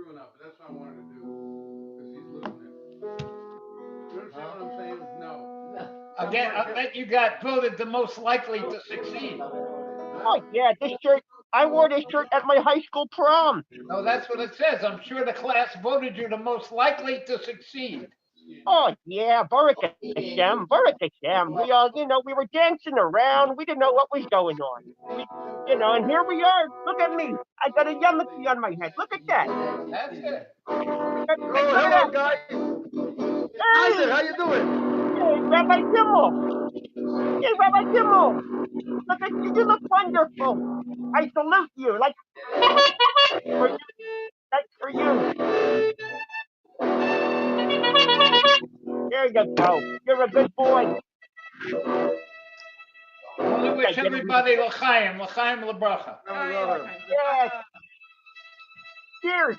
screwing up, but that's what I wanted to do, because he's losing it. You understand what I'm saying? No. I bet you got voted the most likely to succeed. Oh yeah, this shirt. I wore this shirt at my high school prom. No, that's what it says. I'm sure the class voted you the most likely to succeed. Oh yeah, Baruch Hashem, Baruch Hashem. We all, we were dancing around. We didn't know what was going on. And here we are. Look at me. I got a yarmulke on my head. Look at that. That's it. Check Oh, it hello, out. guys. Hey, Isaac, how you doing? hey, Rabbi Kimmel. Hey, Rabbi Kimmel. Look at you. You look wonderful. I salute you. Like for you. That's for you. There you go. You're a good boy. I want to wish everybody l'chaim, l'chaim l'bracha. Yes. Cheers.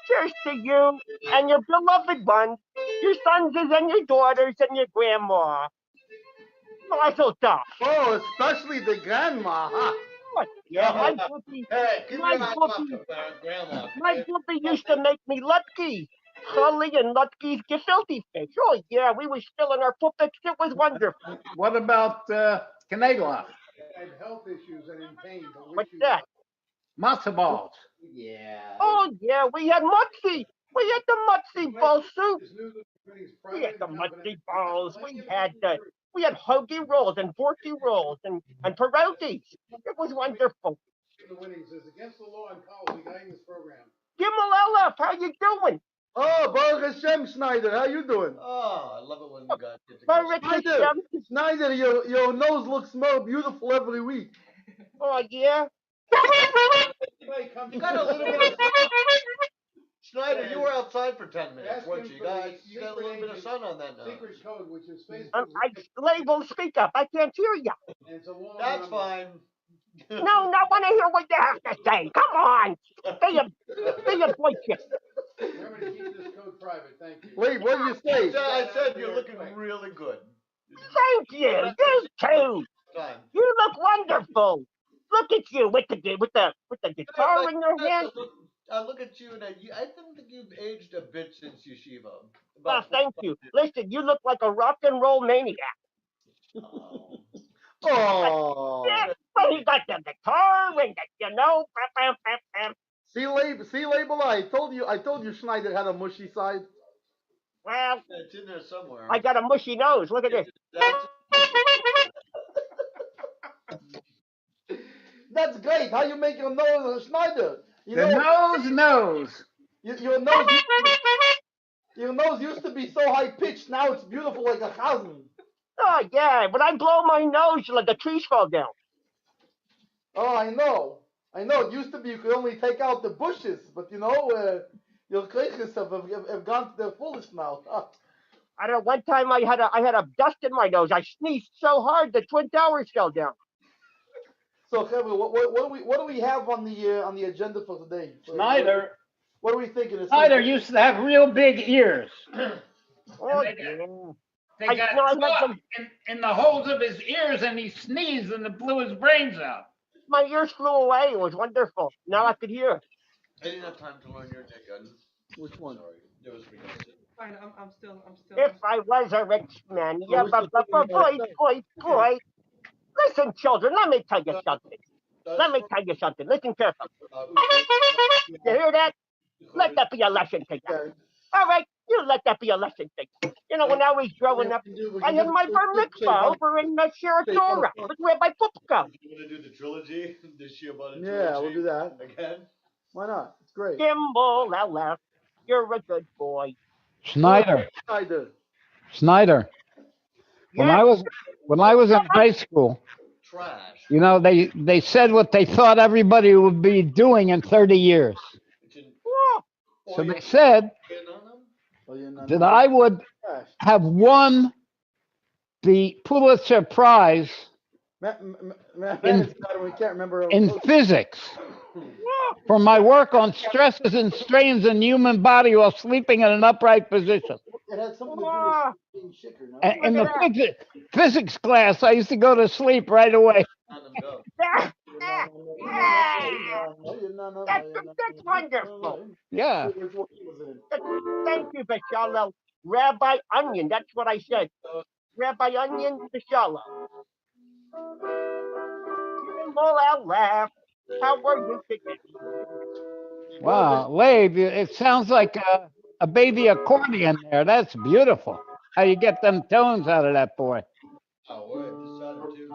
Cheers to you and your beloved ones, your sons and your daughters and your grandma. Mazel tov. Oh, especially the grandma, huh? What? Yeah, my bookie, Hey, keep my your mouth bookie, up, grandma. my bookie used to make me Lutki. Chali and Lutki's gefilte fish. Oh yeah, we were still in our puppets. It was wonderful. What about Canagla? I had health issues and in pain, but What's that? Matzo balls. Yeah. Oh yeah, we had mutzi. We had the mutzi ball soup. This news is We had the private and mutzi balls. We had hoagie rolls and vorky rolls and pierogies. It was wonderful. the winnings is against the law in college guiding this program. Gimel Elef, how you doing? Oh, Baruch Hashem, Snyder, how you doing? Oh, I love it when you guys get together. Baruch Snyder, Hashem. Snyder, your nose looks more beautiful every week. Oh yeah. You got a little bit of Schneider, you were outside for 10 minutes, weren't you? You got a little bit of sun on that nose. Secret code, which is Facebook. Label, speak up. I can't hear you. And it's a long That's number. fine. No, not want to hear what you have to say. Come on. Be a boy chick. Remember to keep this code private. Thank you. Wait, what did you say? I said you're looking really good. Thank you. You too. Time. You look wonderful. Look at you with the guitar in your hand. I look at you and I don't think you've aged a bit since yeshiva. Oh, thank you. Listen, you look like a rock and roll maniac. Oh. Yeah, but he got the guitar and See, label. I told you, Schneider had a mushy side. Well, It's in there somewhere. I got a mushy nose. Look at this. That's great. How you make your nose, Schneider? The nose knows. Your nose used to be so high pitched. Now it's beautiful like a chazan. Oh yeah, when I blow my nose, like the trees fall down. Oh, I know. It used to be you could only take out the bushes, but your kreches have gone to their fullest now. I don't know. One time I had a dust in my nose. I sneezed so hard the Twin Towers fell down. So, Kevin, what do we have on the agenda for today? Snyder. What are we thinking? Snyder used to have real big ears. Oh, They got caught in the holes of his ears, and he sneezed, and it blew his brains out. my ears flew away. It was wonderful. Now I could hear. I didn't have time to learn your ticket. Which one? Sorry. It was because Fine, I'm still. If I was a rich man, Oh, we should think boy. Listen, children, let me tell you something. Listen carefully. You hear that? Let that be a lesson to you. Okay. All right, you let that be a lesson to you. You know, when I was growing up, I had my bar mitzvah over in Shiratora with Rabbi Pupko. You want to do the trilogy? The Shiobata trilogy? Yeah, we'll do that. Again? Why not? It's great. Gimbal, LF, you're a good boy. Snyder. Snyder. When Yeah. I was in high school, Trash. they said what they thought everybody would be doing in 30 years. Whoa. So they said Oh, yeah, no, that no. I would Trash. have won the Pulitzer Prize We can't remember. in physics for my work on stresses and strains in the human body while sleeping in an upright position. It had something to do Whoa. with being chicker, no? And in the physics class, I used to go to sleep right away. On them go. Ah, ah, that's wonderful. Yeah. Thank you, Bashalom. Rabbi Onion, that's what I said. Rabbi Onion Bashalom. All out laugh. How were you today? Wow, Lave, it sounds like a baby accordion there. That's beautiful. How you get them tones out of that boy? Oh, wait, just out of two.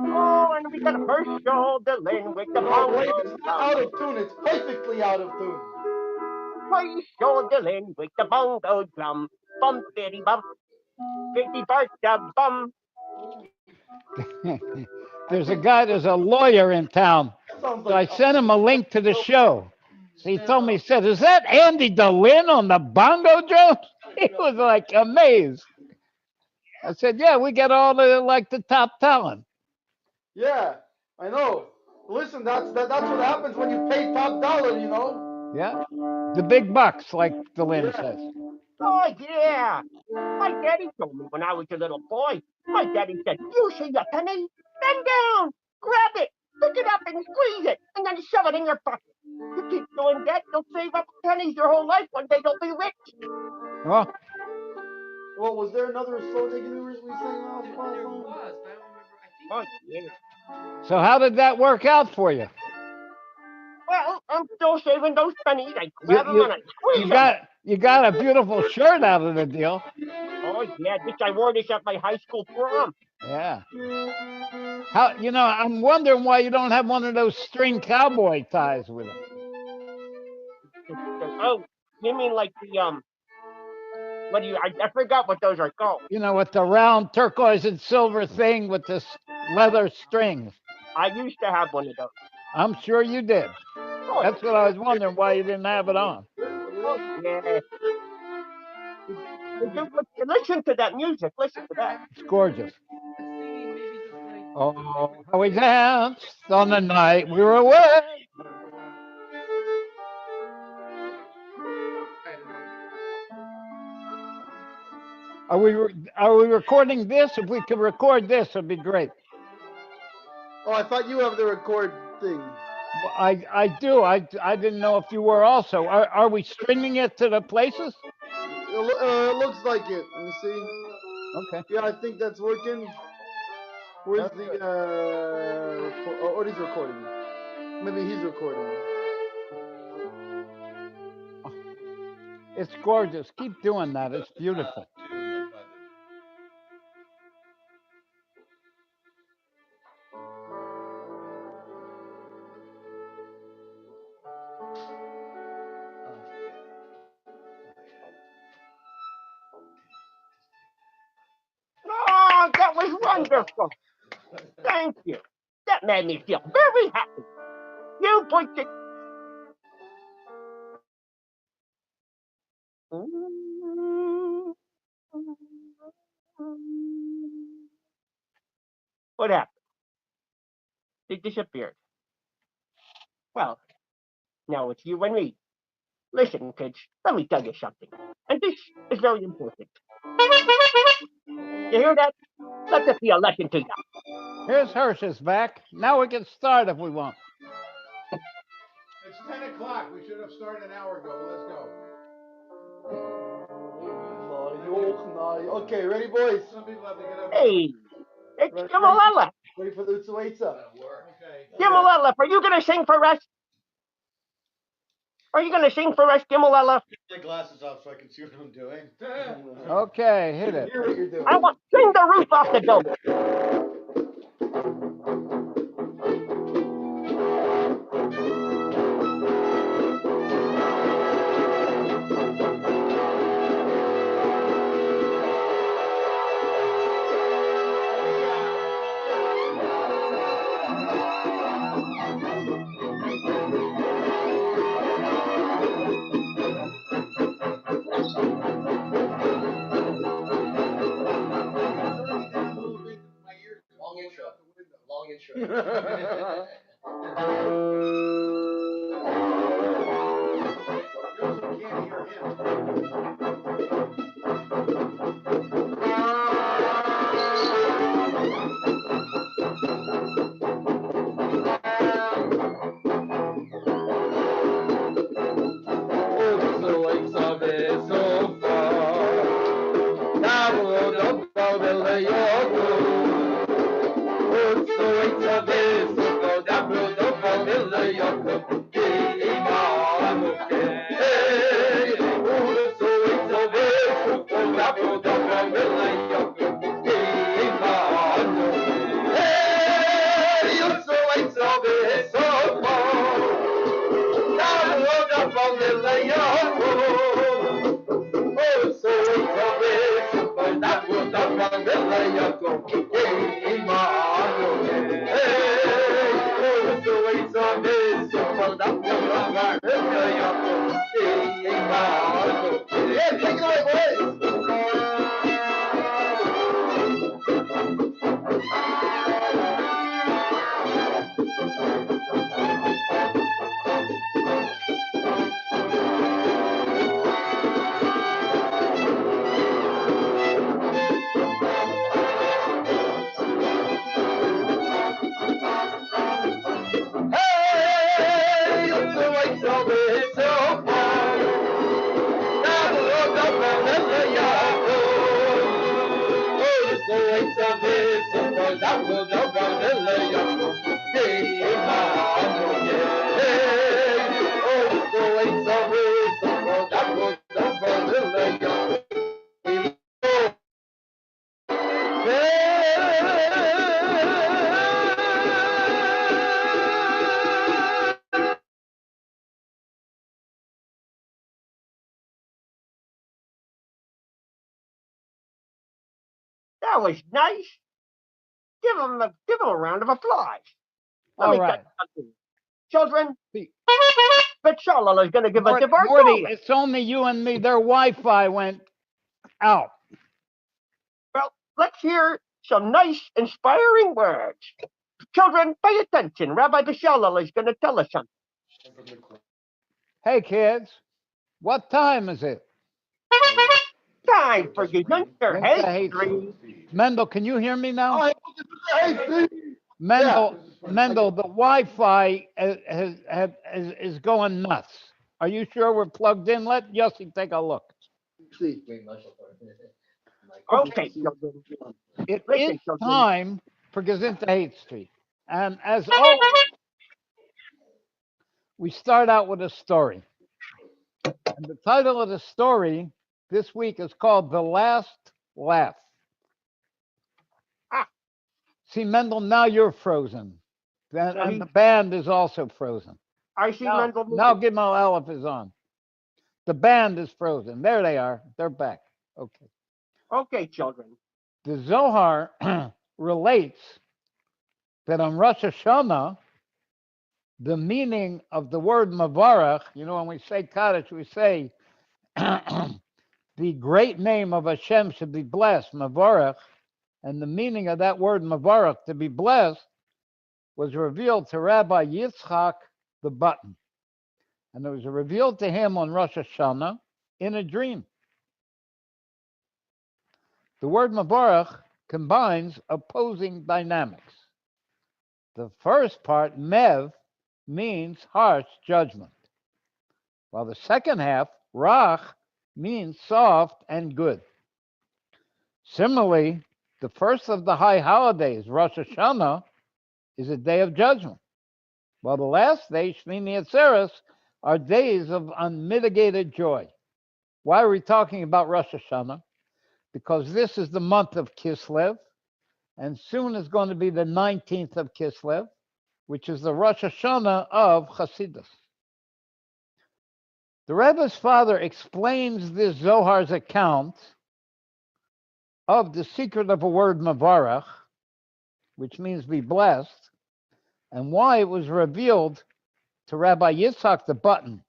Oh, and we got a first shoulder in with the No, wait, bongo it's not out of tune. It's perfectly out of tune. First shoulder in with the bongo drum. Bum, bitty, bum. Bitty, bart, bum. There's a lawyer in town. Sounds So I like sent him a link to the show. So he told me, he said, is that Andy DeLynn on the bongo drums? He was like amazed. I said, yeah, we get all the top talent. yeah, I know. Listen, that's what happens when you pay top dollar, you know. Yeah. The big bucks, like DeLynn Yeah. says. Oh, yeah. My daddy told me when I was a little boy. My daddy said, you see a penny? Bend down, grab it, pick it up and squeeze it, and then shove it in your pocket. You keep doing that, you'll save up pennies your whole life. One day you'll be rich. Well, Well, was there another slow taking we sang last There song? was, but I don't remember. I think. Oh, yeah. so how did that work out for you? Well, I'm still saving those pennies. I grab them and I squeeze You them. got a beautiful shirt out of the deal. Oh, yeah, I wore this at my high school prom. Yeah. How I'm wondering why you don't have one of those string cowboy ties with it. Oh, you mean like the, what do you, I forgot what those are called. With the round turquoise and silver thing with the leather strings. I used to have one of those. I'm sure you did. Oh, That's what I was wondering why you didn't have it on. oh yeah. Listen to that music. Listen to that. It's gorgeous. The singing maybe just like. Oh, how we danced on the night we were away. I don't know. Are we recording this? If we could record this, it'd be great. Oh, I thought you have the record thing. Well, I do. I didn't know if you were also. Are we streaming it to the places? It looks like it. Let me see. Okay. Yeah, I think that's working. Where's the or he's recording. Maybe he's recording. It's gorgeous. Keep doing that. It's beautiful. Oh, that was wonderful. Thank you. That made me feel very happy. You put it. What happened? They disappeared. Well, now it's you and me. Listen, kids, let me tell you something. And this is very important. You hear that? Let this be a lesson to you. Here's Hirsch's back. Now we can start if we want. It's 10 o'clock. We should have started an hour ago, but let's go. Okay, ready, boys? Some people have to get up. Hey, it's Ready, Gimalala. ready for the Utsuwaitsa? Okay. Gimalala, are you going to sing for us? Are you going to sing for us, Gimalala? Take glasses off so I can see what I'm doing. Okay, hit it. Hear what you're doing. I want sing the roof off the dome. Long intro. You also can't hear him. Yeah, take it away, boys. That was nice. Give him a round of applause. Let All me tell right. you something. Children, See- Spitzola is going to give us Morty, the Morty, Bartola. it's only you and me. Their Wi-Fi went out. Well, let's hear some nice, inspiring words. Children, pay attention. Rabbi Bishalal is going to tell us something. Hey, kids, what time is it? Time for Gesundheit Hey, history. Mendel, can you hear me now? Hey, Steve. Mendel, the Wi-Fi is going nuts. Are you sure we're plugged in? Let Yossi take a look. Okay, children. It Listen, is children. time for Gesundheit Street. And as always, we start out with a story. And the title of the story this week is called The Last Laugh. See, Mendel, now you're frozen. And the band is also frozen. I see Mendel. Now Gimel Aleph is on. The band is frozen. There they are. They're back. Okay. Okay, children. The Zohar relates that on Rosh Hashanah, the meaning of the word Mavarach, you know, when we say Kaddish, we say the great name of Hashem should be blessed, Mavarach, and the meaning of that word Mavarach, to be blessed, was revealed to Rabbi Yitzchak the Button. And it was revealed to him on Rosh Hashanah in a dream. The word Mavarach combines opposing dynamics. The first part, Mev, means harsh judgment, while the second half, Rach, means soft and good. Similarly, the first of the high holidays, Rosh Hashanah, is a day of judgment, while the last day, Shmini Atzeres, are days of unmitigated joy. Why are we talking about Rosh Hashanah? Because this is the month of Kislev, and soon is going to be the 19th of Kislev, which is the Rosh Hashanah of Chassidus. The Rebbe's father explains this Zohar's account of the secret of a word Mavarach, which means be blessed, and why it was revealed to Rabbi Yitzchak the Button.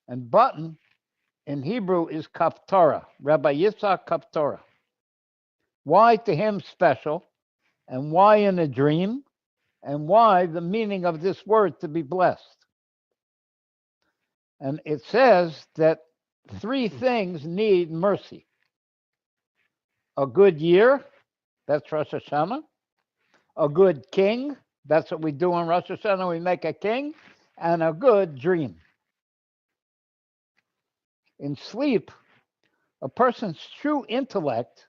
And Button in Hebrew is Kaptorah, Rabbi Yitzchak Kaptorah. Why to him special, and why in a dream, and why the meaning of this word to be blessed. And it says that three things need mercy. A good year, that's Rosh Hashanah. A good king, that's what we do on Rosh Hashanah, we make a king. And a good dream. In sleep, a person's true intellect,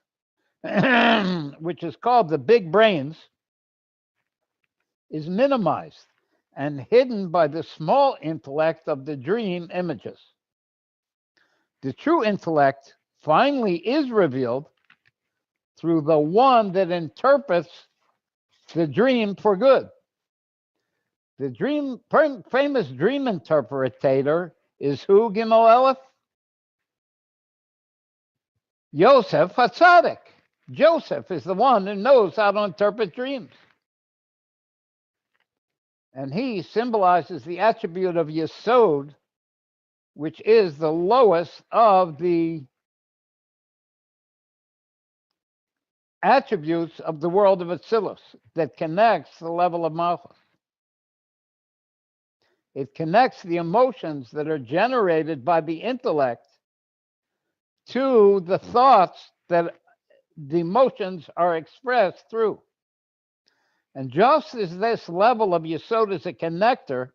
which is called the big brains, is minimized and hidden by the small intellect of the dream images. The true intellect finally is revealed through the one that interprets the dream for good. The famous dream interpreter is who, Gimel Aleph? Yosef HaTzadik. Joseph is the one who knows how to interpret dreams. And he symbolizes the attribute of Yesod, which is the lowest of the attributes of the world of Atzilus that connects the level of Malchus. It connects the emotions that are generated by the intellect to the thoughts that the emotions are expressed through. And just as this level of Yesod is a connector,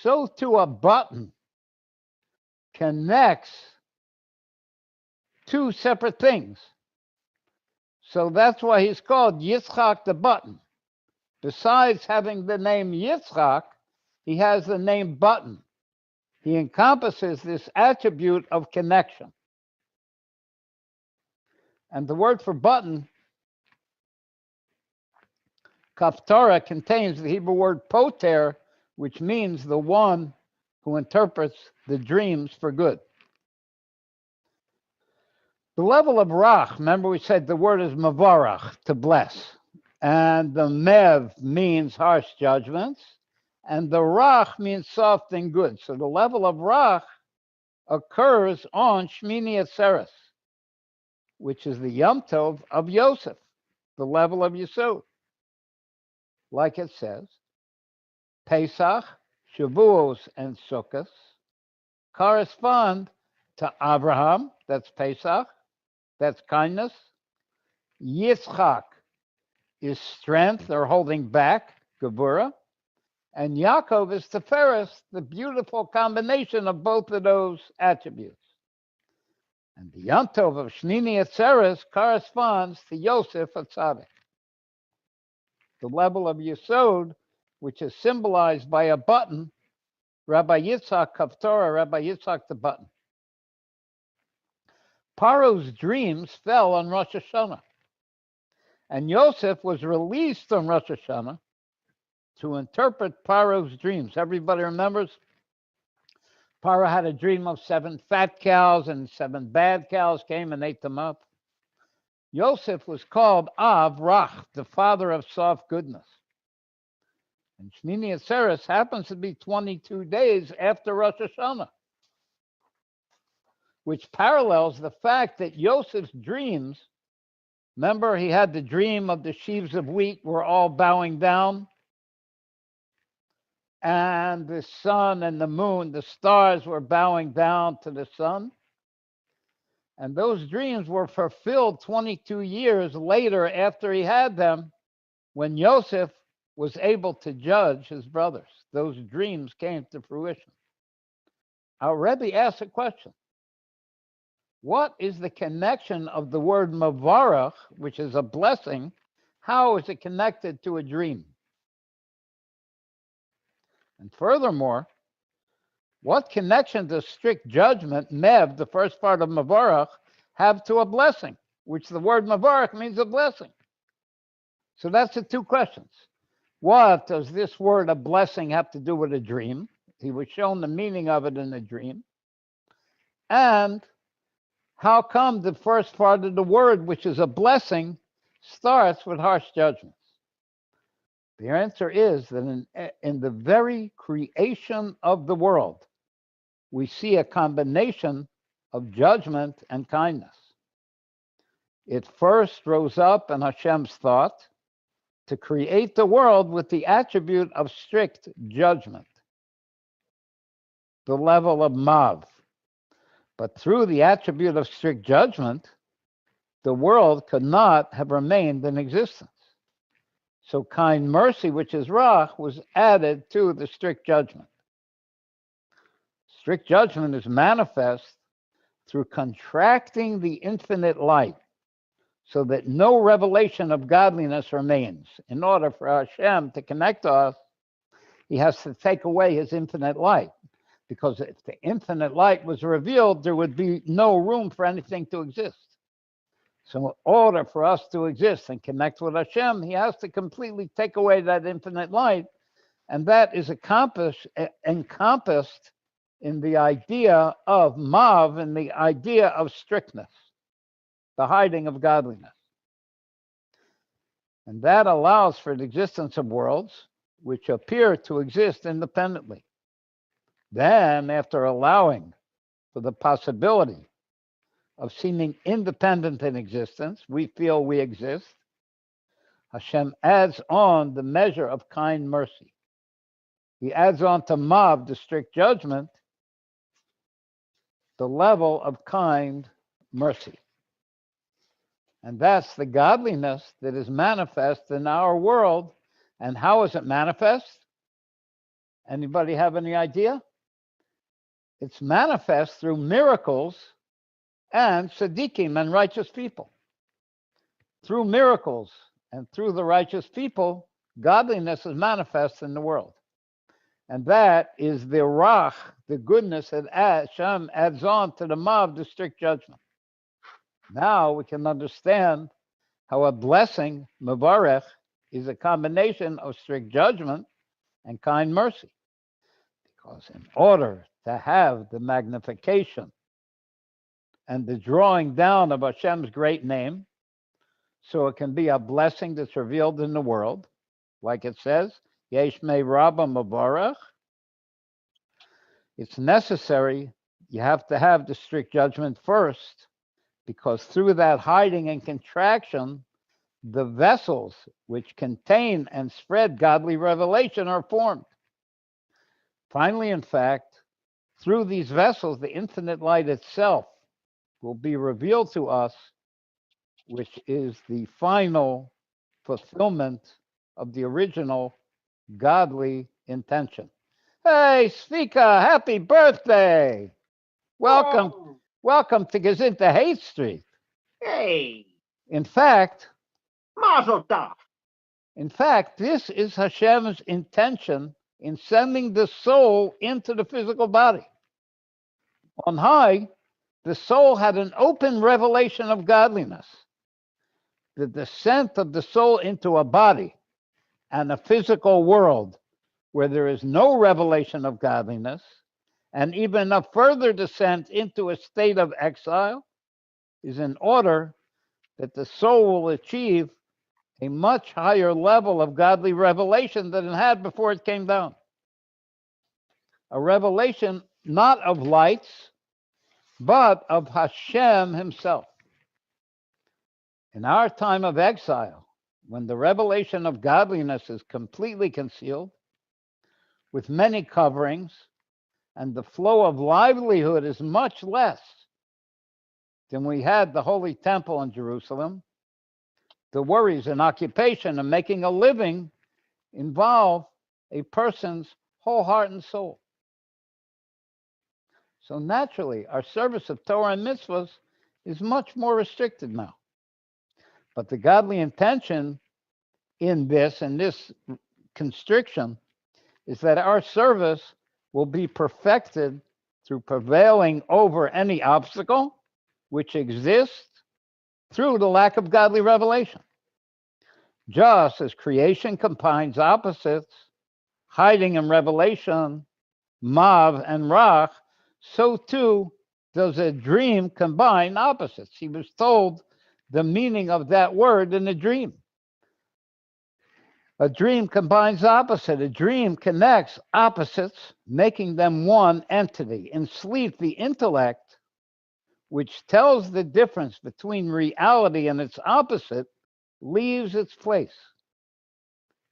so too a button connects two separate things. So that's why he's called Yitzchak the button. Besides having the name Yitzchak, he has the name button. He encompasses this attribute of connection. And the word for button, Kaptara, contains the Hebrew word poter, which means the one who interprets the dreams for good. The level of Rach, remember we said the word is Mavarach, to bless. And the Mev means harsh judgments. And the Rach means soft and good. So the level of Rach occurs on Shmini Atzeres, which is the Yom Tov of Yosef, the level of Yesod. Like it says, Pesach, Shavuos, and Sukkot correspond to Abraham, that's Pesach, that's kindness. Yitzchak is strength or holding back, Gevurah. And Yaakov is Tiferes, the beautiful combination of both of those attributes. And the Yom Tov of Shmini Atzeres corresponds to Yosef HaTzadik, the level of Yesod, which is symbolized by a button, Rabbi Yitzhak Kaftorah, Rabbi Yitzhak the button. Paro's dreams fell on Rosh Hashanah, and Yosef was released on Rosh Hashanah to interpret Paro's dreams. Everybody remembers? Paro had a dream of 7 fat cows, and 7 bad cows came and ate them up. Yosef was called Av Rach, the father of soft goodness. And Shmini Atzeres happens to be 22 days after Rosh Hashanah, which parallels the fact that Yosef's dreams, remember he had the dream of the sheaves of wheat were all bowing down, and the sun and the moon, the stars were bowing down to the sun. And those dreams were fulfilled 22 years later after he had them, when Yosef was able to judge his brothers. Those dreams came to fruition. Our Rebbe asked a question. What is the connection of the word mavarach, which is a blessing? How is it connected to a dream? And furthermore, what connection does strict judgment, mev, the first part of mavarach, have to a blessing, which the word mavarach means a blessing? So that's the two questions. What does this word, a blessing, have to do with a dream? He was shown the meaning of it in a dream. And how come the first part of the word, which is a blessing, starts with harsh judgments? The answer is that in the very creation of the world, we see a combination of judgment and kindness. It first rose up in Hashem's thought to create the world with the attribute of strict judgment, the level of Mav. But through the attribute of strict judgment, the world could not have remained in existence. So kind mercy, which is Rach, was added to the strict judgment. Strict judgment is manifest through contracting the infinite light so that no revelation of godliness remains. In order for Hashem to connect to us, he has to take away his infinite light. Because if the infinite light was revealed, there would be no room for anything to exist. So in order for us to exist and connect with Hashem, he has to completely take away that infinite light. And that is encompassed in the idea of Mav and the idea of strictness, the hiding of godliness. And that allows for the existence of worlds which appear to exist independently. Then, after allowing for the possibility of seeming independent in existence, we feel we exist, Hashem adds on the measure of kind mercy. He adds on to Mav, the strict judgment, the level of kind mercy. And that's the godliness that is manifest in our world. And how is it manifest? Anybody have any idea? It's manifest through miracles and tzaddikim and righteous people. Through miracles and through the righteous people, godliness is manifest in the world. And that is the rach, the goodness that Hashem adds on to the Mav, the strict judgment. Now we can understand how a blessing, Mevarech, is a combination of strict judgment and kind mercy. Because in order to have the magnification and the drawing down of Hashem's great name, so it can be a blessing that's revealed in the world, like it says, Yesh me Rabba Mevarech, it's necessary, you have to have the strict judgment first, because through that hiding and contraction, the vessels which contain and spread godly revelation are formed. Finally, in fact, through these vessels, the infinite light itself will be revealed to us, which is the final fulfillment of the original godly intention. Hey, Svika, happy birthday! Welcome. Oh, Welcome to Gazinta Hate Street. hey, In fact, Mazel Tov. this is Hashem's intention in sending the soul into the physical body. On high, the soul had an open revelation of godliness. The descent of the soul into a body and a physical world where there is no revelation of godliness, and even a further descent into a state of exile, is in order that the soul will achieve a much higher level of godly revelation than it had before it came down. A revelation not of lights, but of Hashem himself. In our time of exile, when the revelation of godliness is completely concealed, with many coverings, and the flow of livelihood is much less than we had the Holy Temple in Jerusalem, the worries and occupation and making a living involve a person's whole heart and soul. So naturally, our service of Torah and mitzvahs is much more restricted now. But the godly intention in this constriction is that our service will be perfected through prevailing over any obstacle which exists through the lack of godly revelation. Just as creation combines opposites, hiding and revelation, Mav and Rach, so too does a dream combine opposites. He was told the meaning of that word in a dream. A dream combines opposite. A dream connects opposites, making them one entity. In sleep, the intellect, which tells the difference between reality and its opposite, leaves its place.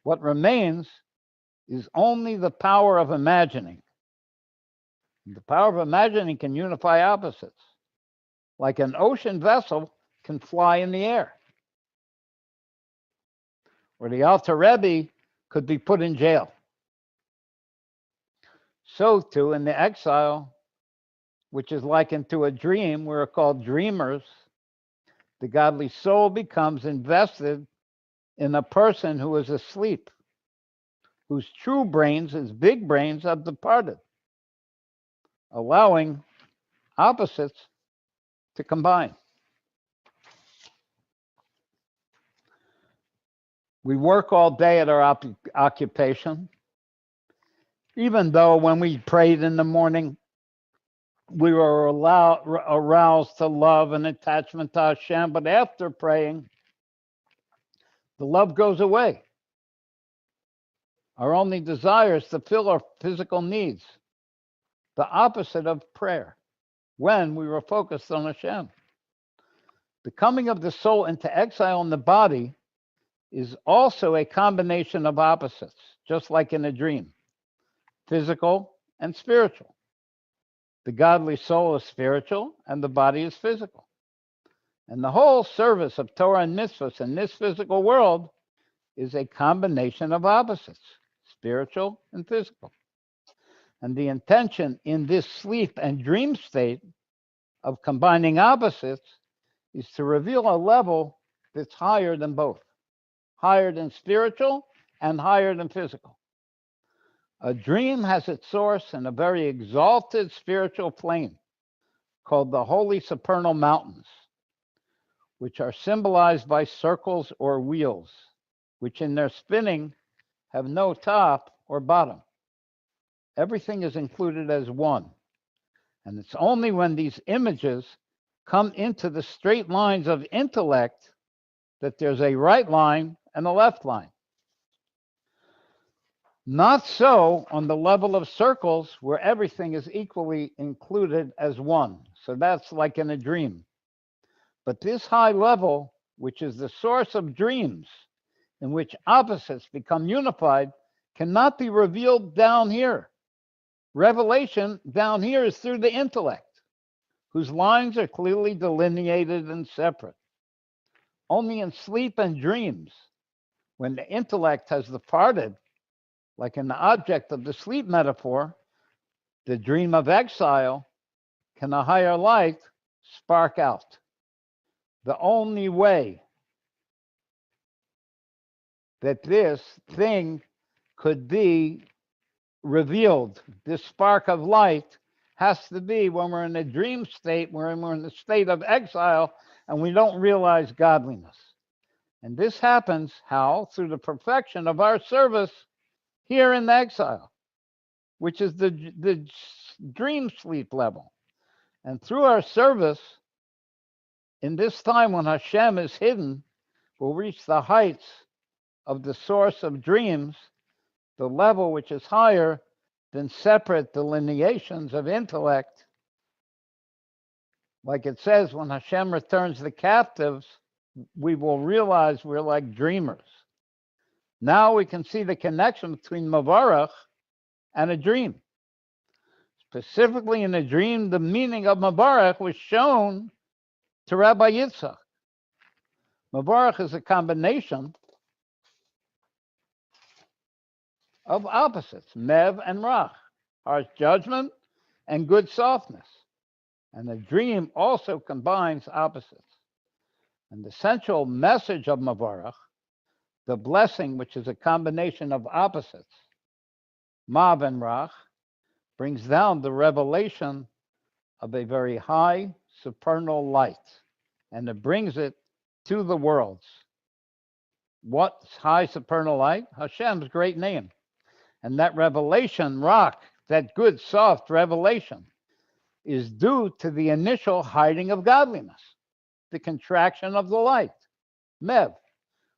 What remains is only the power of imagining. The power of imagining can unify opposites, like an ocean vessel can fly in the air, or the Alter Rebbe could be put in jail. So too in the exile, which is likened to a dream, we're called dreamers, the godly soul becomes invested in a person who is asleep, whose true brains, his big brains, have departed. allowing opposites to combine. We work all day at our occupation, even though when we prayed in the morning, we were aroused to love and attachment to Hashem. But after praying, the love goes away. Our only desire is to fill our physical needs, the opposite of prayer, when we were focused on Hashem. The coming of the soul into exile in the body is also a combination of opposites, just like in a dream, physical and spiritual. The godly soul is spiritual and the body is physical. And the whole service of Torah and mitzvahs in this physical world is a combination of opposites, spiritual and physical. And the intention in this sleep and dream state of combining opposites is to reveal a level that's higher than both, higher than spiritual and higher than physical. A dream has its source in a very exalted spiritual plane called the Holy Supernal Mountains, which are symbolized by circles or wheels, which in their spinning have no top or bottom. Everything is included as one. And it's only when these images come into the straight lines of intellect that there's a right line and a left line. Not so on the level of circles where everything is equally included as one. So that's like in a dream. But this high level, which is the source of dreams, in which opposites become unified, cannot be revealed down here. Revelation down here is through the intellect, whose lines are clearly delineated and separate. Only in sleep and dreams, when the intellect has departed, like in the object of the sleep metaphor, the dream of exile, can a higher light spark out. The only way that this thing could be revealed, this spark of light, has to be when we're in a dream state, when we're in the state of exile, and we don't realize godliness. And this happens how? Through the perfection of our service here in the exile, which is the dream sleep level. And through our service, in this time when Hashem is hidden, we'll reach the heights of the source of dreams, the level which is higher than separate delineations of intellect. Like it says, when Hashem returns the captives, we will realize we're like dreamers. Now we can see the connection between Mavarach and a dream. Specifically in a dream, the meaning of Mavarach was shown to Rabbi Yitzchak. Mavarach is a combination of opposites, Mev and Rach, harsh judgment and good softness. And the dream also combines opposites. And the central message of Mavarach, the blessing, which is a combination of opposites, Mav and Rach, brings down the revelation of a very high supernal light, and it brings it to the worlds. What's high supernal light? Hashem's great name. And that revelation, Rach, that good, soft revelation, is due to the initial hiding of godliness, the contraction of the light, Mev.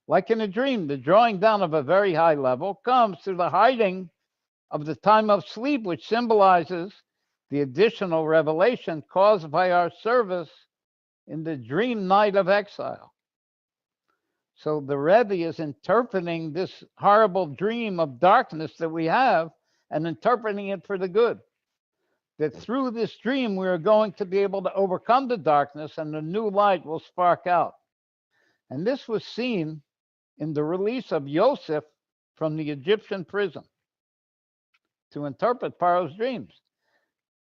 Like in a dream, the drawing down of a very high level comes through the hiding of the time of sleep, which symbolizes the additional revelation caused by our service in the dream night of exile. So the Rebbe is interpreting this horrible dream of darkness that we have and interpreting it for the good. That through this dream, we are going to be able to overcome the darkness and the new light will spark out. And this was seen in the release of Yosef from the Egyptian prison to interpret Pharaoh's dreams.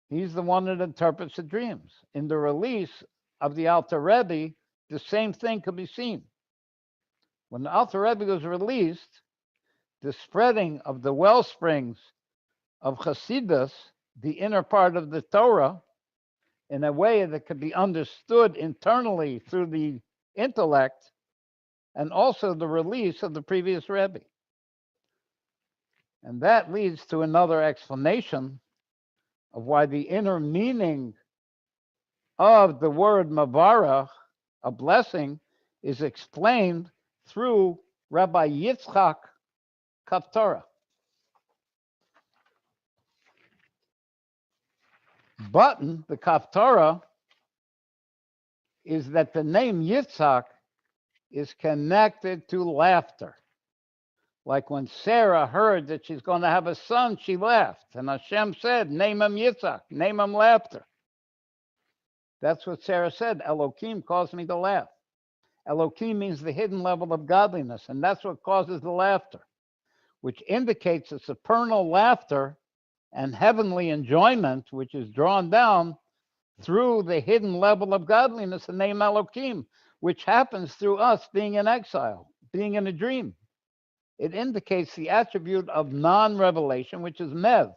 He's the one that interprets the dreams. In the release of the Alter Rebbe, the same thing could be seen. When the Alter Rebbe was released, the spreading of the well springs of Hasidus the inner part of the Torah in a way that could be understood internally through the intellect, and also the release of the previous Rebbe. And that leads to another explanation of why the inner meaning of the word Mavarach, a blessing, is explained through Rabbi Yitzchak Kaptora. Button, the Kaptora, is that the name Yitzchak is connected to laughter. Like when Sarah heard that she's going to have a son, she laughed. And Hashem said, name him Yitzchak, name him laughter. That's what Sarah said. Elohim caused me to laugh. Elohim means the hidden level of godliness, and that's what causes the laughter, which indicates a supernal laughter and heavenly enjoyment, which is drawn down through the hidden level of godliness, the name Elohim, which happens through us being in exile, being in a dream. It indicates the attribute of non-revelation, which is Mev.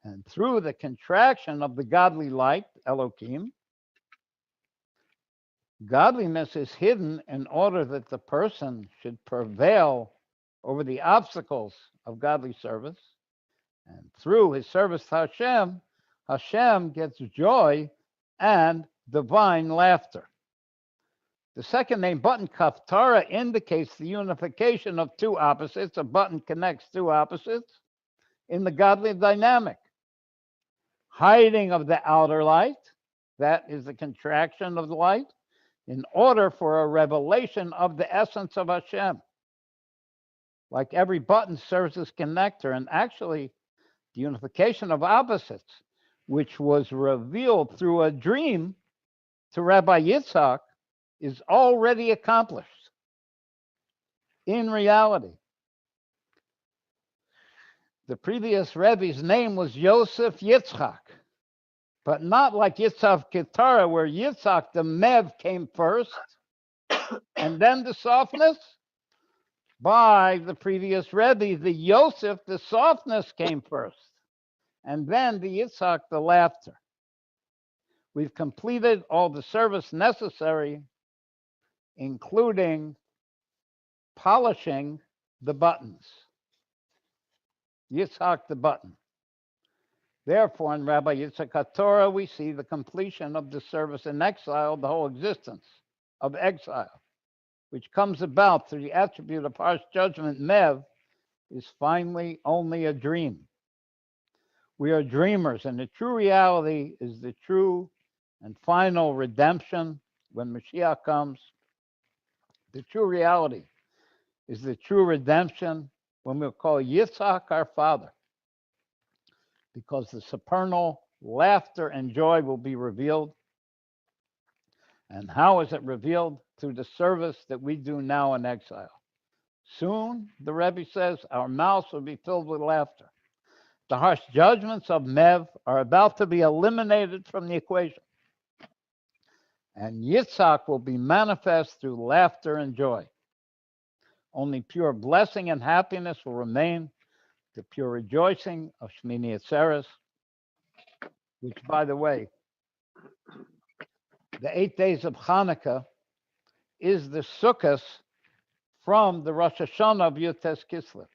And through the contraction of the godly light, Elohim, godliness is hidden in order that the person should prevail over the obstacles of godly service. And through his service to Hashem, Hashem gets joy and divine laughter. The second name, button Kaptara, indicates the unification of two opposites. A button connects two opposites in the godly dynamic. Hiding of the outer light, that is the contraction of the light, in order for a revelation of the essence of Hashem. Like every button serves as connector, and actually the unification of opposites, which was revealed through a dream to Rabbi Yitzchak, is already accomplished in reality. The previous Rebbe's name was Yosef Yitzchak, but not like Yitzchak Ketara, where Yitzchak, the Mev, came first, and then the softness. By the previous Rebbe, the Yosef, the softness, came first, and then the Yitzchak, the laughter. We've completed all the service necessary, including polishing the buttons. Yitzchak the button. Therefore, in Rabbi Yitzchak HaTorah, we see the completion of the service in exile, the whole existence of exile, which comes about through the attribute of harsh judgment, Mev, is finally only a dream. We are dreamers, and the true reality is the true and final redemption when Mashiach comes. The true reality is the true redemption when we'll call Yitzchak our Father, because the supernal laughter and joy will be revealed. And how is it revealed? Through the service that we do now in exile. Soon, the Rebbe says, our mouths will be filled with laughter. The harsh judgments of Mev are about to be eliminated from the equation. And Yitzchak will be manifest through laughter and joy. Only pure blessing and happiness will remain, the pure rejoicing of Shmini Atzeres, which, by the way, the 8 days of Hanukkah is the Sukkot from the Rosh Hashanah of Yutes Kislev.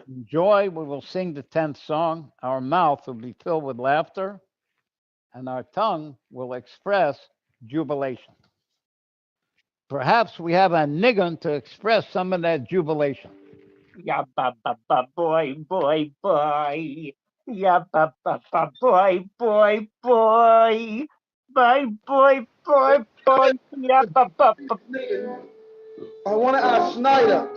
In joy, we will sing the 10th song. Our mouth will be filled with laughter, and our tongue will express jubilation. Perhaps we have a niggun to express some of that jubilation. Ya ba ba ba boy boy boy. Ya ba ba ba boy boy boy. Boy boy boy boy. Ya ba ba ba. I want to ask Schneider.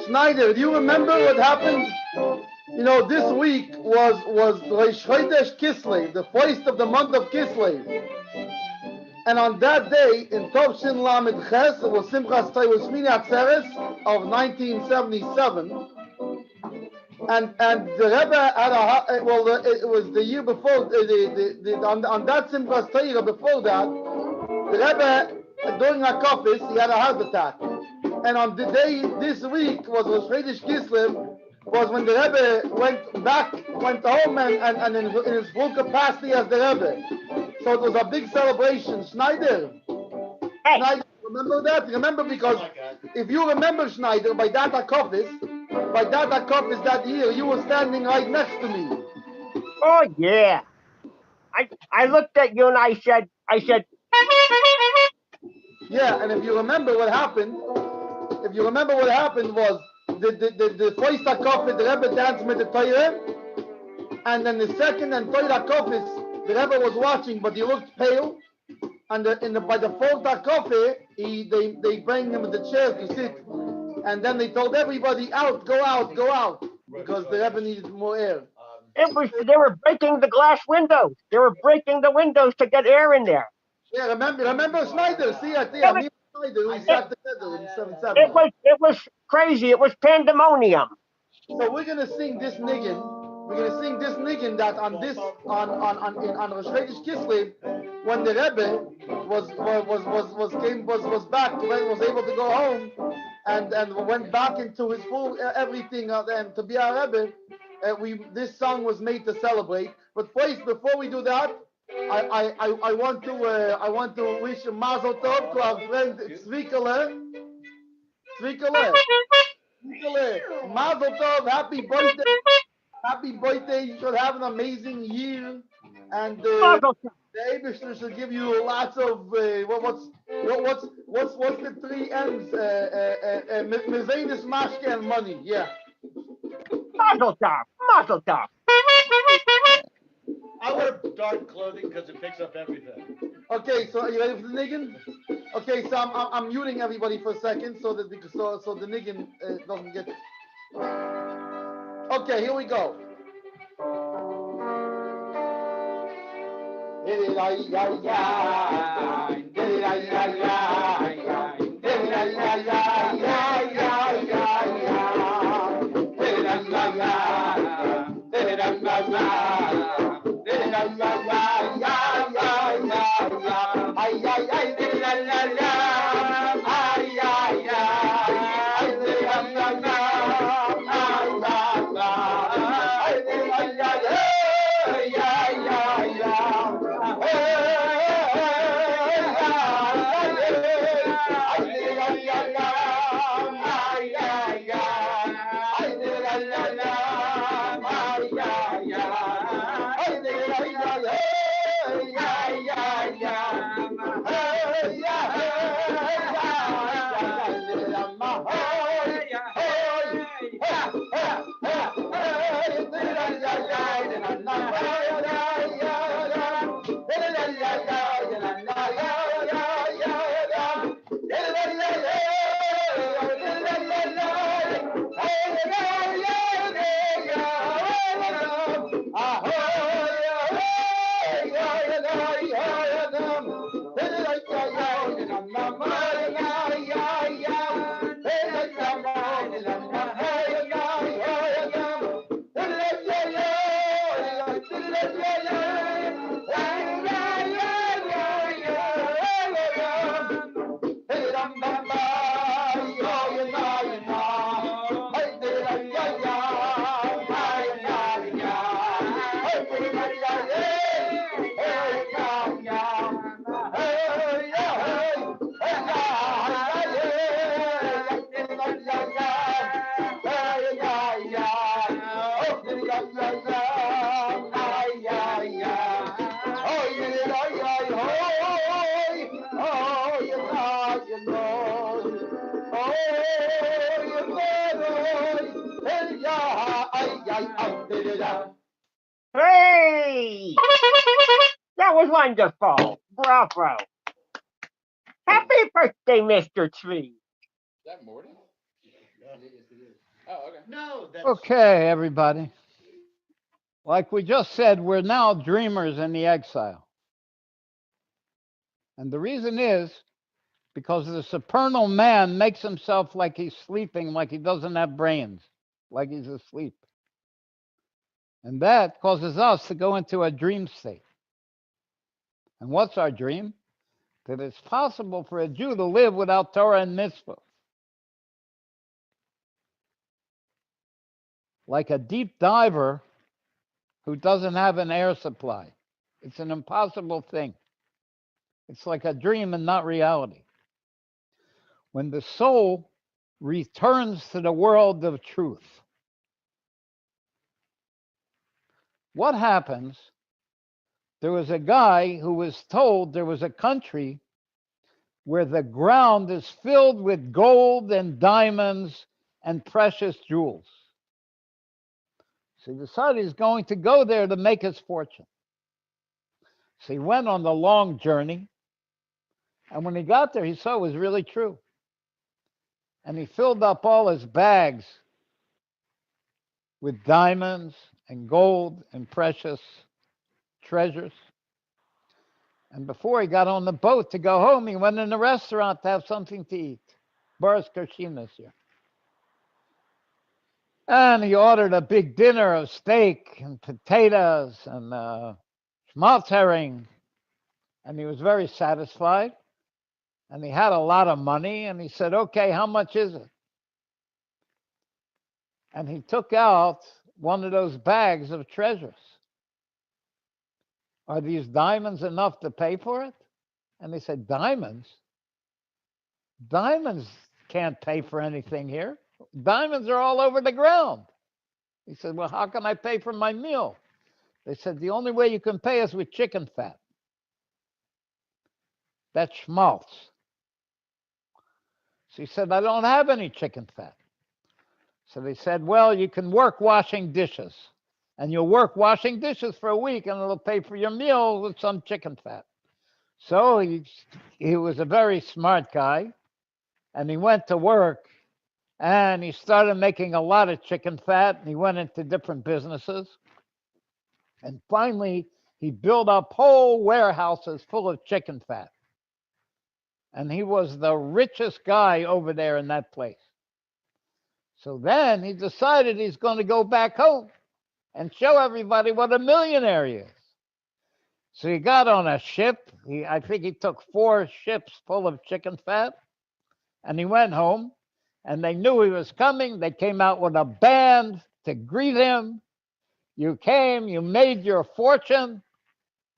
Schneider, do you remember what happened? You know, this week was Rosh Chodesh Kislev, the first of the month of Kislev. And on that day, in Tov Shin Lamed Ches, it was Simchas Torah Shmini Atzeres of 1977. And the Rebbe had it was the year before, on that Simchas Torah before that, the Rebbe, during a kofis, he had a heart attack. And on the day, this week, was Rosh Chodesh Kislev, was when the Rebbe went home and in his full capacity as the Rebbe. So it was a big celebration. Schneider, Hey, Schneider, remember that? Remember, because Oh my God. if you remember, Schneider, by Data Kofis that year, you were standing right next to me. oh yeah. I looked at you and I said, Yeah, and if you remember what happened was the first Kofis, the Rebbe danced with the Torah, and then the second and third Kofis, the Rebbe was watching, but he looked pale. And by the fourth coffee, they bring him the chairs to sit, and then they told everybody go out, because the Rebbe needed more air. they were breaking the glass windows. They were breaking the windows to get air in there. Yeah, remember Schneider? See, I think It me and Schneider, we sat together in '77. it was crazy. It was pandemonium. So we're gonna sing this niggin. We're gonna sing this niggin that on Rosh Chodesh Kislev, when the Rebbe was back, was able to go home, and went back into his full everything, and to be our Rebbe. This song was made to celebrate. But first, before we do that, I want to wish a Mazel Tov to our friend Zvikale. Mazel Tov, happy birthday. Happy birthday. You should have an amazing year. And the Eibishter should give you lots of what's the three M's? Mercedes, Mashke, and money. Yeah. Mazel tov, mazel tov. I wear dark clothing because it picks up everything. Okay, so are you ready for the niggin? Okay, so I'm muting everybody for a second so that so the niggin doesn't get. Okay, here we go. Hey, that was wonderful. Bravo. Happy birthday, Mr. Tree. Is that Morty? Oh, okay. No, that's Okay, everybody. Like we just said, we're now dreamers in the exile. And the reason is because the supernal man makes himself like he's sleeping, like he doesn't have brains, like he's asleep. And that causes us to go into a dream state. And what's our dream? That it's possible for a Jew to live without Torah and mitzvah. like a deep diver who doesn't have an air supply. It's an impossible thing. It's like a dream and not reality. When the soul returns to the world of truth, what happens? There was a guy who was told there was a country where the ground is filled with gold and diamonds and precious jewels. So he decided he's going to go there to make his fortune. So he went on the long journey. And when he got there, he saw it was really true. And he filled up all his bags with diamonds and gold and precious treasures. And before he got on the boat to go home, he went in a restaurant to have something to eat. Boris Kershin this year. And he ordered a big dinner of steak and potatoes and schmaltz herring. And he was very satisfied. And he had a lot of money. And he said, okay, how much is it? And he took out one of those bags of treasures. Are these diamonds enough to pay for it? And they said, diamonds? Diamonds can't pay for anything here. Diamonds are all over the ground. He said, well, how can I pay for my meal? They said, the only way you can pay is with chicken fat. That's schmaltz. So he said, I don't have any chicken fat. So they said, well, you can work washing dishes. And you'll work washing dishes for a week and it'll pay for your meal with some chicken fat. So he was a very smart guy. And he went to work and he started making a lot of chicken fat. And he went into different businesses. And finally, he built up whole warehouses full of chicken fat. And he was the richest guy over there in that place. So then he decided he's going to go back home and show everybody what a millionaire he is. So he got on a ship. I think he took 4 ships full of chicken fat. And he went home. And they knew he was coming. They came out with a band to greet him. You came, you made your fortune.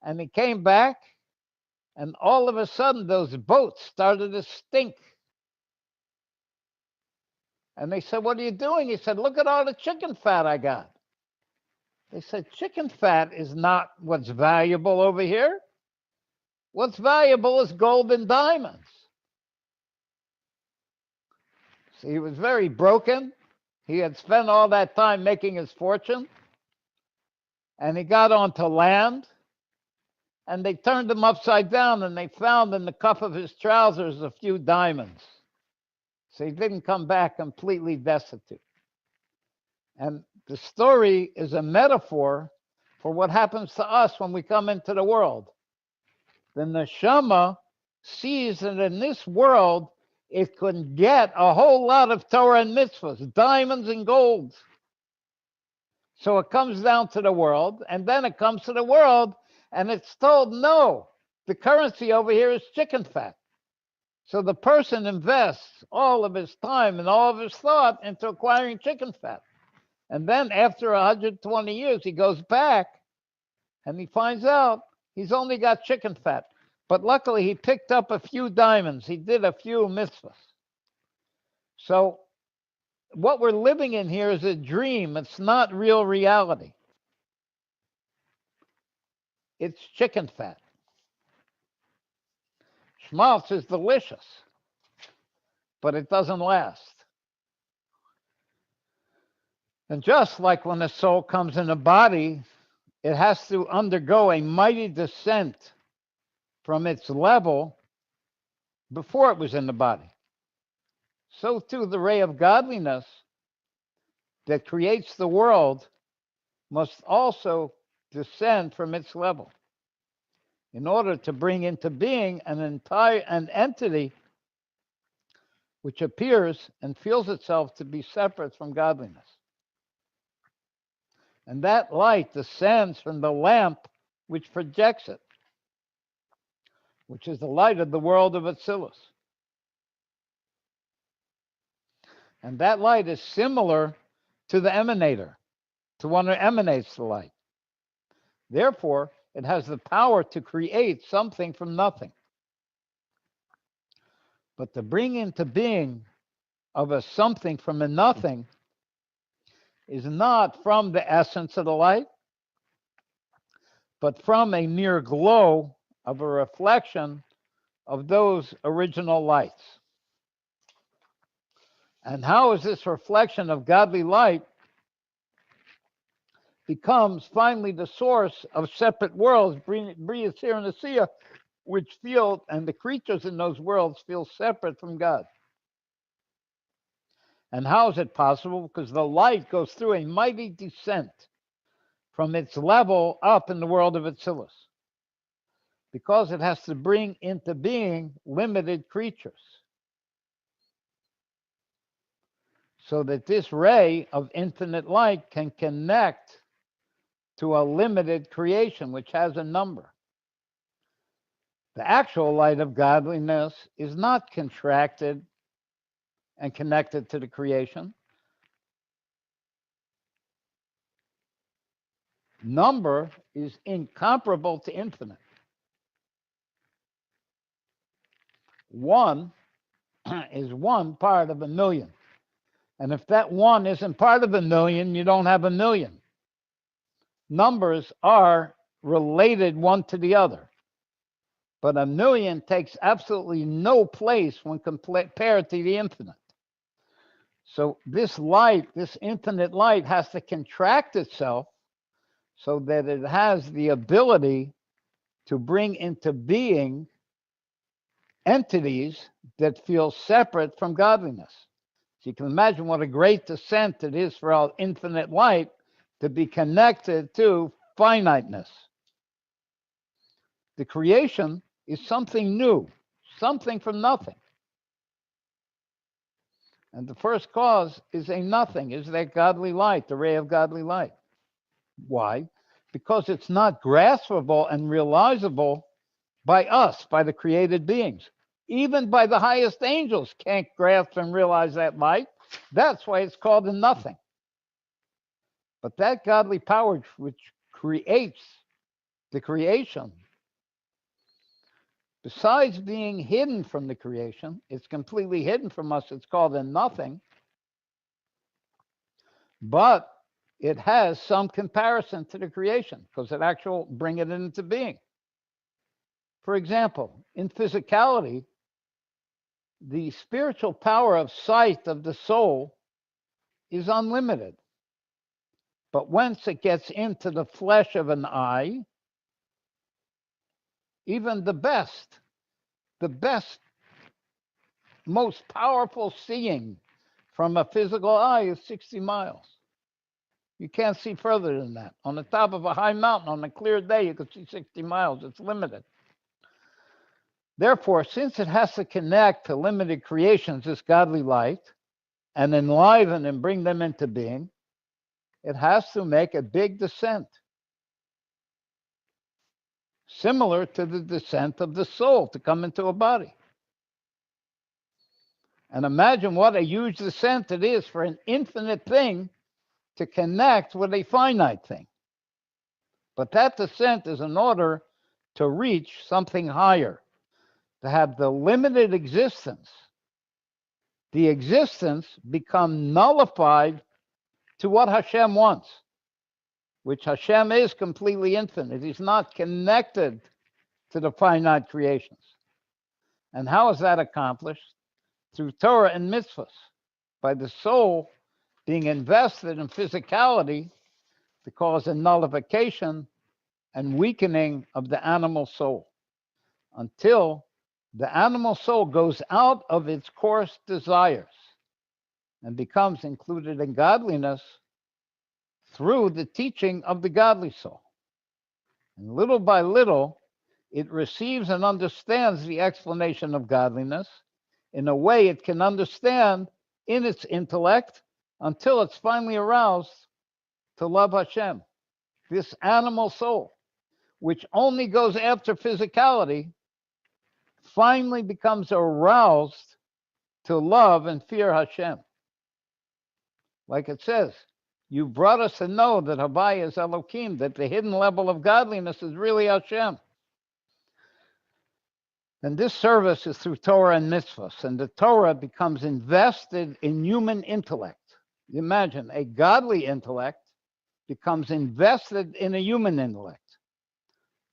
And he came back. And all of a sudden, those boats started to stink. And they said, what are you doing? He said, look at all the chicken fat I got. They said, chicken fat is not what's valuable over here. What's valuable is gold and diamonds. So he was very broken. He had spent all that time making his fortune. And he got onto land. And they turned him upside down and they found in the cuff of his trousers a few diamonds. So he didn't come back completely destitute. And the story is a metaphor for what happens to us when we come into the world. The neshama sees that in this world, it can get a whole lot of Torah and mitzvahs, diamonds and gold. So it comes down to the world, and then it comes to the world, and it's told, no, the currency over here is chicken fat. So the person invests all of his time and all of his thought into acquiring chicken fat. And then after 120 years, he goes back and he finds out he's only got chicken fat. But luckily, he picked up a few diamonds. He did a few mitzvahs. So what we're living in here is a dream. It's not real reality. It's chicken fat. Schmaltz is delicious, but it doesn't last. And just like when the soul comes in a body, it has to undergo a mighty descent from its level before it was in the body. So too, the ray of godliness that creates the world must also descend from its level in order to bring into being an entity which appears and feels itself to be separate from godliness. And that light descends from the lamp which projects it, which is the light of the world of Atzilus. And that light is similar to the emanator. to one who emanates the light. Therefore, it has the power to create something from nothing. But to bring into being of a something from a nothing is not from the essence of the light, but from a mere glow of a reflection of those original lights. And how is this reflection of godly light becomes finally the source of separate worlds, Bria, Seer, and Asiya, which feel, and the creatures in those worlds feel separate from God. And how is it possible? Because the light goes through a mighty descent from its level up in the world of Atzilus. Because it has to bring into being limited creatures. So that this ray of infinite light can connect to a limited creation, which has a number. The actual light of godliness is not contracted and connected to the creation. Number is incomparable to infinite. One is one part of a million. And if that one isn't part of a million, you don't have a million. Numbers are related one to the other. But a million takes absolutely no place when compared to the infinite. So this light, this infinite light, has to contract itself so that it has the ability to bring into being entities that feel separate from godliness. So you can imagine what a great descent it is for our infinite light to be connected to finiteness. The creation is something new, something from nothing. And the first cause is a nothing, is that godly light, the ray of godly light. Why? Because it's not graspable and realizable by us, by the created beings. Even by the highest angels can't grasp and realize that light. That's why it's called a nothing. But that godly power which creates the creation, besides being hidden from the creation, it's completely hidden from us. It's called a nothing. But it has some comparison to the creation because it actually brings it into being. For example, in physicality, the spiritual power of sight of the soul is unlimited. But once it gets into the flesh of an eye, even the best, most powerful seeing from a physical eye is 60 miles. You can't see further than that. On the top of a high mountain, on a clear day, you can see 60 miles. It's limited. Therefore, since it has to connect to limited creations, this godly light, and enliven and bring them into being, it has to make a big descent. Similar to the descent of the soul to come into a body. And imagine what a huge descent it is for an infinite thing to connect with a finite thing. But that descent is in order to reach something higher, to have the limited existence, the existence become nullified to what Hashem wants, which Hashem is completely infinite. He's not connected to the finite creations. And how is that accomplished? Through Torah and mitzvahs, by the soul being invested in physicality to cause a nullification and weakening of the animal soul until the animal soul goes out of its coarse desires and becomes included in godliness through the teaching of the godly soul. And little by little, it receives and understands the explanation of godliness in a way it can understand in its intellect until it's finally aroused to love Hashem. This animal soul, which only goes after physicality, finally becomes aroused to love and fear Hashem. Like it says, You brought us to know that Havaya is Elohim, that the hidden level of godliness is really Hashem. And this service is through Torah and mitzvahs, and the Torah becomes invested in human intellect. You imagine a godly intellect becomes invested in a human intellect,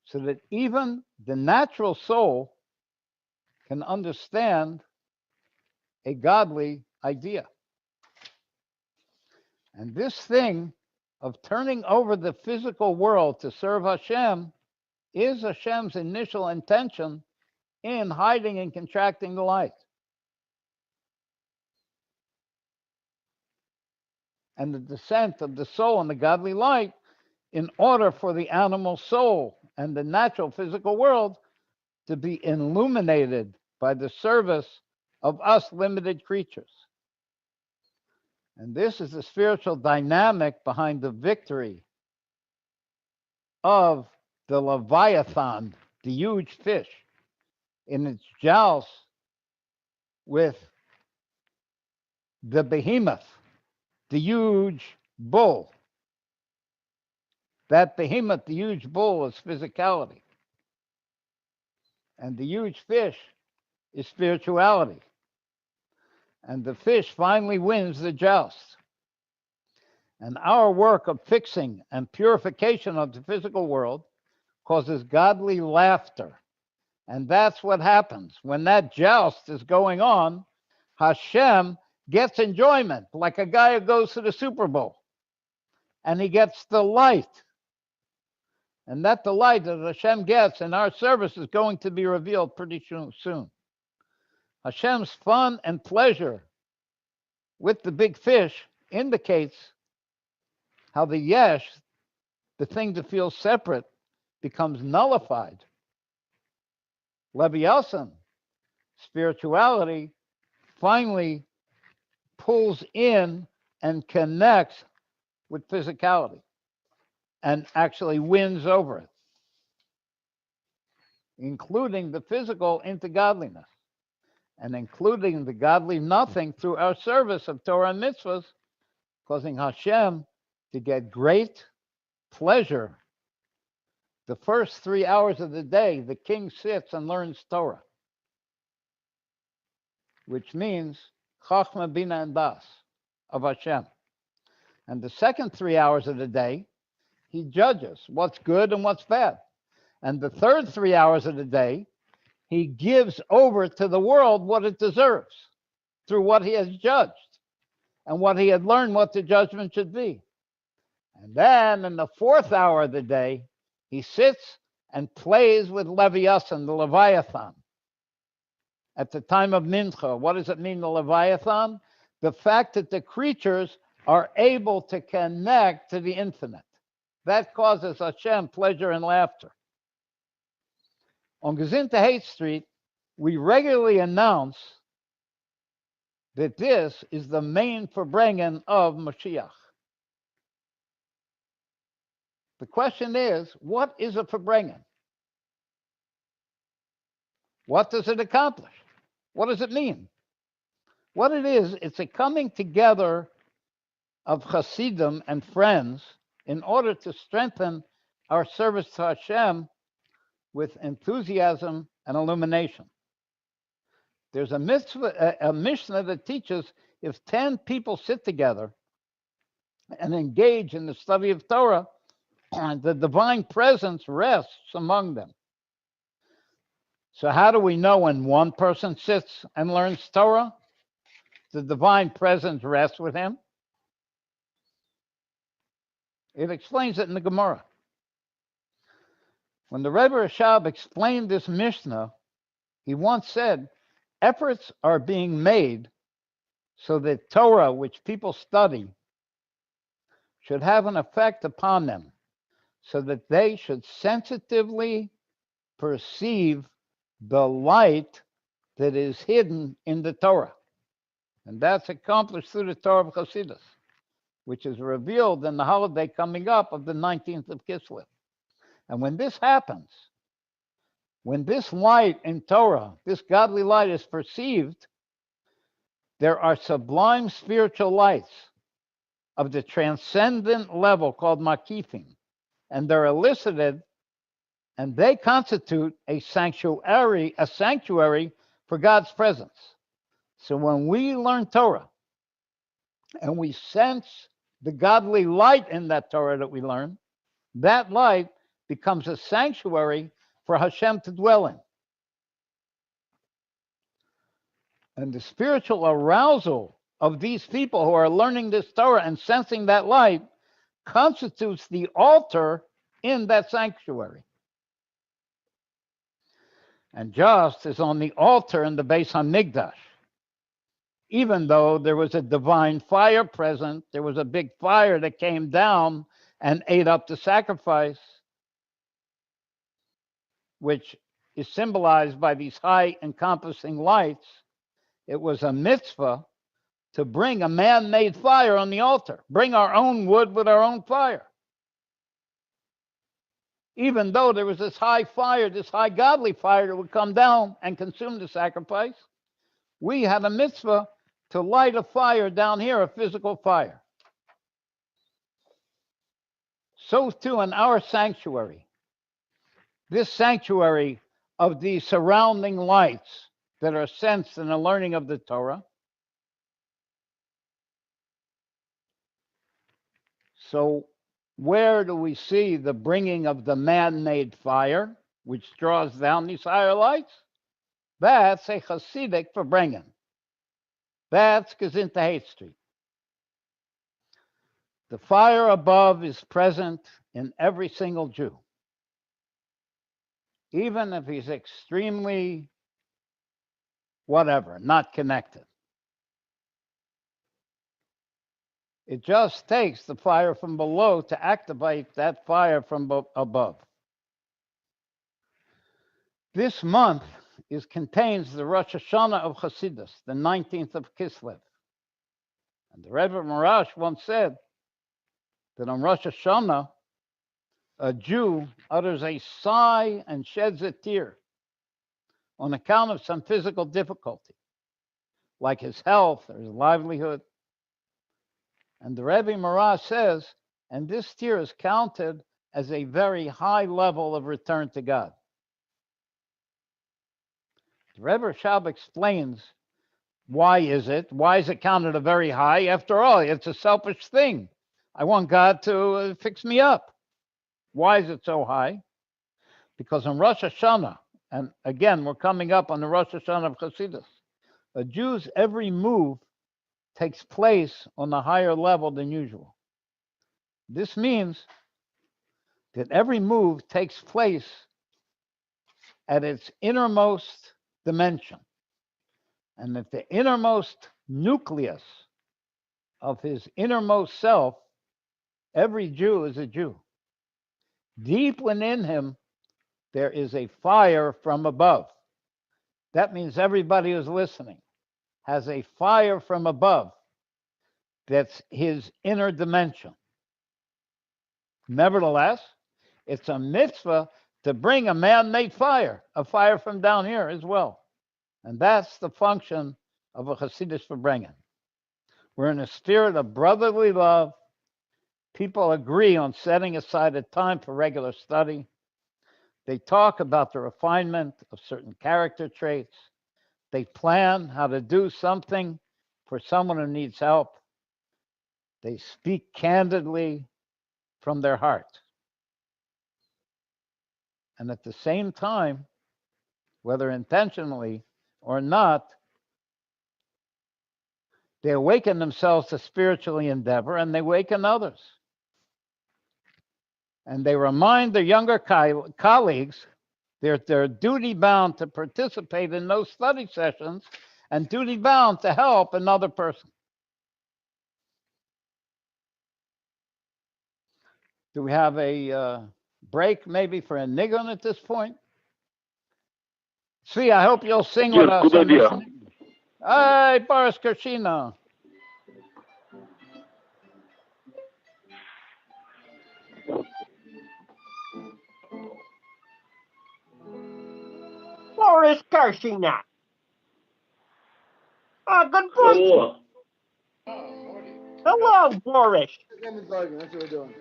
so that even the natural soul can understand a godly idea. And this thing of turning over the physical world to serve Hashem is Hashem's initial intention in hiding and contracting the light. And the descent of the soul in the godly light in order for the animal soul and the natural physical world to be illuminated by the service of us limited creatures. And this is the spiritual dynamic behind the victory of the Leviathan, the huge fish, in its joust with the behemoth, the huge bull. That behemoth, the huge bull, is physicality. And the huge fish is spirituality. And the fish finally wins the joust. And our work of fixing and purification of the physical world causes godly laughter. And that's what happens. When that joust is going on, Hashem gets enjoyment, like a guy who goes to the Super Bowl. And he gets delight. And that delight that Hashem gets in our service is going to be revealed pretty soon. Hashem's fun and pleasure with the big fish indicates how the yesh, the thing to feel separate, becomes nullified. Leviathan, spirituality, finally pulls in and connects with physicality and actually wins over it, including the physical into godliness, and including the godly nothing through our service of Torah and mitzvahs, causing Hashem to get great pleasure. The first 3 hours of the day, the king sits and learns Torah, which means Chachma, Bina, and Das of Hashem. And the second 3 hours of the day, he judges what's good and what's bad. And the third 3 hours of the day, he gives over to the world what it deserves through what he has judged and what he had learned what the judgment should be. And then in the fourth hour of the day, he sits and plays with Leviathan, the Leviathan. At the time of Mincha, what does it mean, the Leviathan? The fact that the creatures are able to connect to the infinite. That causes Hashem pleasure and laughter. On Gesundte Hate Street, we regularly announce that this is the main Verbringen of Mashiach. The question is, what is a Verbringen? What does it accomplish? What does it mean? What it is, it's a coming together of Hasidim and friends in order to strengthen our service to Hashem with enthusiasm and illumination. There's a Mishnah that teaches if 10 people sit together and engage in the study of Torah, the divine presence rests among them. So how do we know when one person sits and learns Torah, the divine presence rests with him? It explains it in the Gemara. When the Rebbe Rashab explained this Mishnah, he once said, efforts are being made so that Torah, which people study, should have an effect upon them, so that they should sensitively perceive the light that is hidden in the Torah. And that's accomplished through the Torah of Chassidus, which is revealed in the holiday coming up of the 19th of Kislev. And when this happens, when this light in Torah, this godly light is perceived, there are sublime spiritual lights of the transcendent level called Makifim, and they're elicited, and they constitute a sanctuary for God's presence. So when we learn Torah and we sense the godly light in that Torah that we learn, that light becomes a sanctuary for Hashem to dwell in. And the spiritual arousal of these people who are learning this Torah and sensing that light constitutes the altar in that sanctuary. And just as on the altar in the Beis HaMikdash, even though there was a divine fire present, there was a big fire that came down and ate up the sacrifice, which is symbolized by these high encompassing lights. It was a mitzvah to bring a man-made fire on the altar, bring our own wood with our own fire. Even though there was this high fire, this high godly fire that would come down and consume the sacrifice, we had a mitzvah to light a fire down here, a physical fire. So too in our sanctuary, this sanctuary of the surrounding lights that are sensed in the learning of the Torah. So where do we see the bringing of the man-made fire, which draws down these higher lights? That's a Hasidic Farbrengen. That's Gezinta Hate Street. The fire above is present in every single Jew, even if he's extremely whatever, not connected. It just takes the fire from below to activate that fire from above. This month contains the Rosh Hashanah of Hasidus, the 19th of Kislev. And the Rebbe Marash once said that on Rosh Hashanah, a Jew utters a sigh and sheds a tear on account of some physical difficulty, like his health or his livelihood. And the Rebbe Marash says, and this tear is counted as a very high level of return to God. The Rebbe Rashab explains why is it counted a very high? After all, it's a selfish thing. I want God to fix me up. Why is it so high? Because on Rosh Hashanah, and again, we're coming up on the Rosh Hashanah of Chassidus, a Jew's every move takes place on a higher level than usual. This means that every move takes place at its innermost dimension, and that the innermost nucleus of his innermost self, every Jew is a Jew. Deep within him, there is a fire from above. That means everybody who's listening has a fire from above. That's his inner dimension. Nevertheless, it's a mitzvah to bring a man-made fire, a fire from down here as well. And that's the function of a Hasidic Farbrengen. We're in a spirit of brotherly love. People agree on setting aside a time for regular study. They talk about the refinement of certain character traits. They plan how to do something for someone who needs help. They speak candidly from their heart. And at the same time, whether intentionally or not, they awaken themselves to spiritual endeavor and they awaken others. And they remind their younger colleagues they're duty bound to participate in those study sessions and duty bound to help another person. Do we have a break maybe for a nigun at this point? See, I hope you'll sing with us. Good idea. Hi, Boris Kershina. Boris Karshina. Good boy. Oh, Oh, 40. Hello, Boris. Women's arguing. That's what we're doing.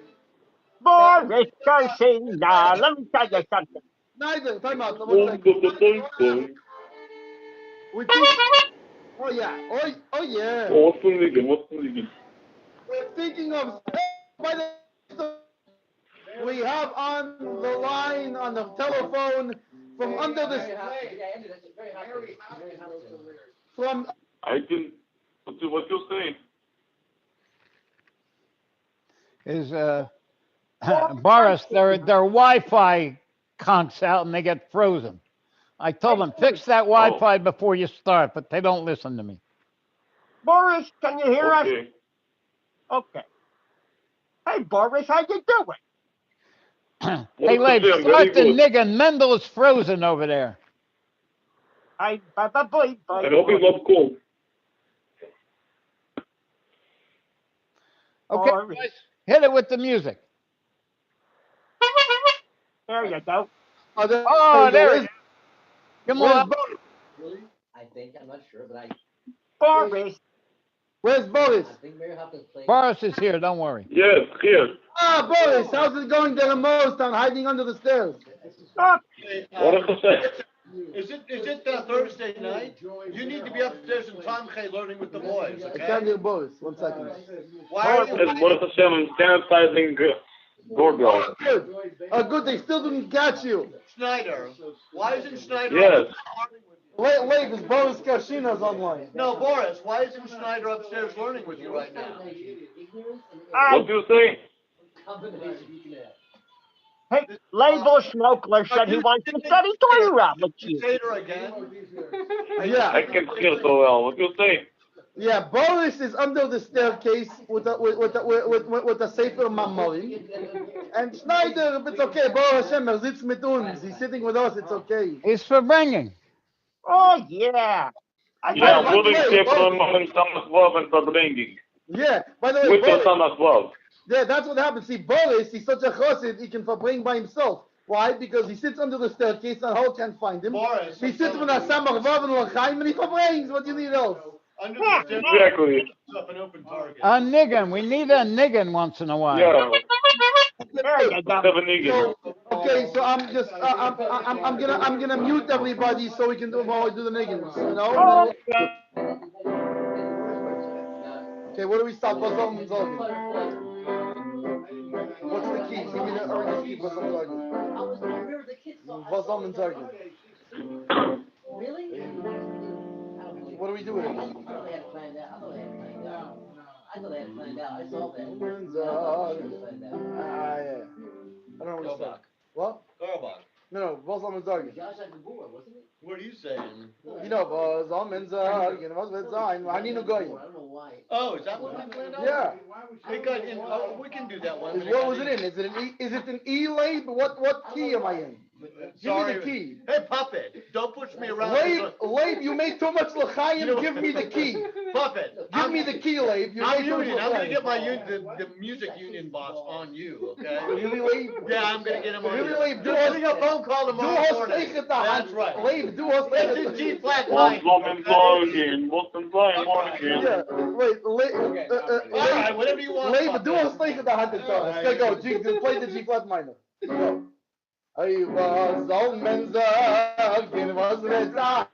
Boris Garcia. Let me tell you something. Neither. Time out. One second. We think. Oh yeah. Oh yeah. We're thinking of. By the we have on the line on the telephone from under the from I can. What you saying? Is Boris, their Wi-Fi conks out and they get frozen. I told them fix that Wi-Fi before you start, but they don't listen to me. Boris, can you hear us? Okay. Okay. Hey, Boris, how you doing? Hey, Leib, Very start the good. nigga. Mendel is frozen over there. Bye. I hope he's not cool. Okay, Boris. guys, hit it with the music. There you go. Oh, there it is. Come Where's on. Boris? I think, I'm not sure, but Boris. Where's Boris? I think Mary Hopkins played. Boris is here. Don't worry. Yes, here. Ah, Boris, how's it going there in Morristown, hiding under the stairs? Oh, What I say? Is it Thursday night? You need to be upstairs in Tomche learning with the boys, I okay? can't hear Boris. 1 second. Why are you? It's Baruch Hashem. I'm sanitizing doorbell. Good. Good. They still didn't catch you. Schneider. Why isn't Schneider? Yes. learning with Wait, because Boris Kashina's online. No, Boris. Why isn't Schneider upstairs learning with you right now? What do you say? hey, Label Schmokler said he wants to study Torah with you. Seder again? Yeah. I can't hear so well. What do you say? Yeah, Boris is under the staircase with the Sefer Mamorim. And Schneider, if it's okay, Boris Hashem, sitzt mit uns. He's sitting with us, it's okay. He's for bringing. Oh, yeah. Yeah, I'm putting Sefer in Thomas Love and Verbringing. Yeah, by the way, With the Boris, Thomas Love. yeah, that's what happens. See, Boris, he's such a chassid, he can bring by himself. Why? Because he sits under the staircase and Hall can't find him. Boris. He sits with a Samach Vav and L'chaim and he brings. What do you need else? Under the stairs. Exactly. Up an open target. A niggin. We need a niggin once in a while. Yeah. There you go. Seven Egan. Okay, so I'm just I'm gonna mute everybody so we can do while we do the niggins, you know? Okay, where do we start? What's on What's the key? Give me the earnest key. What's on Really? What do we do with it? I thought they had it planned out. I thought they had it planned out. I saw that. Yeah. I don't know where to start. What? Garbach. No, what's on Zargin? Josh had the board, wasn't it? What are you saying? You know, was on Zargin. What's with Zayn? I need to go. I don't know why. Oh, is that what we planned out? Yeah. It got in, oh, we can do that one. What was it in? Is it an E lab? What key am I in? Give me the key. Hey, Puppet, don't push me around. Labe, you made too much l'chaim. Give me the key. Puppet. Give me the key, Labe. You I'm made too much union. I'm gonna get my l'chaim. the music union boss on you, okay? Really, Labe? Yeah, I'm gonna get him on Really, you. Labe? You're getting a phone call Do tomorrow us morning. take it That's right. Labe, do us It's in G flat One nine. woman talking. What's morning? Yeah, wait, All right, whatever you want. Labe, Puppet. do us take it the hundred times. Let's go. Play the G flat minor. Go. I was on Menzel, was with I'm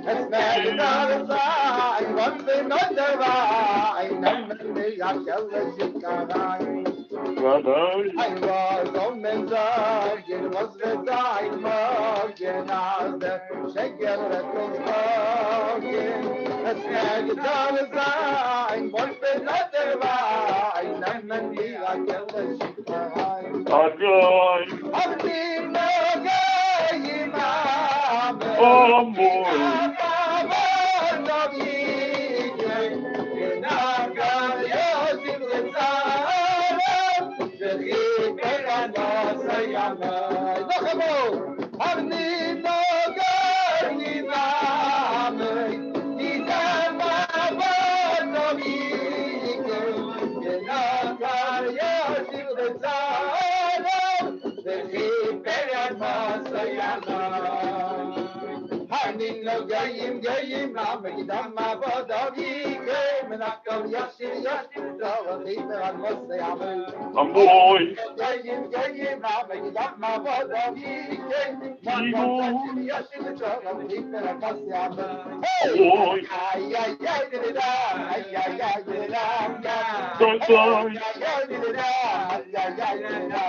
it's not another time, one thing not the right, and me, I tell you, I was on Menzel, was with I'm shake it at the smoking. It's not another time, one thing not the right, and me, I tell you, Oh, boy. Hanino Gayim Gayim Ramagidam Mabadavi Menakam Yashir Yashir Zavadita Mosayamu. Amboy. Gayim Gayim Ramagidam Mabadavi Menakam Yashir Zavadita Mosayamu. Amboy. Ay ay ay dida, ay ay ay dida, Son, son. ay ay dida, ay ay ay dida,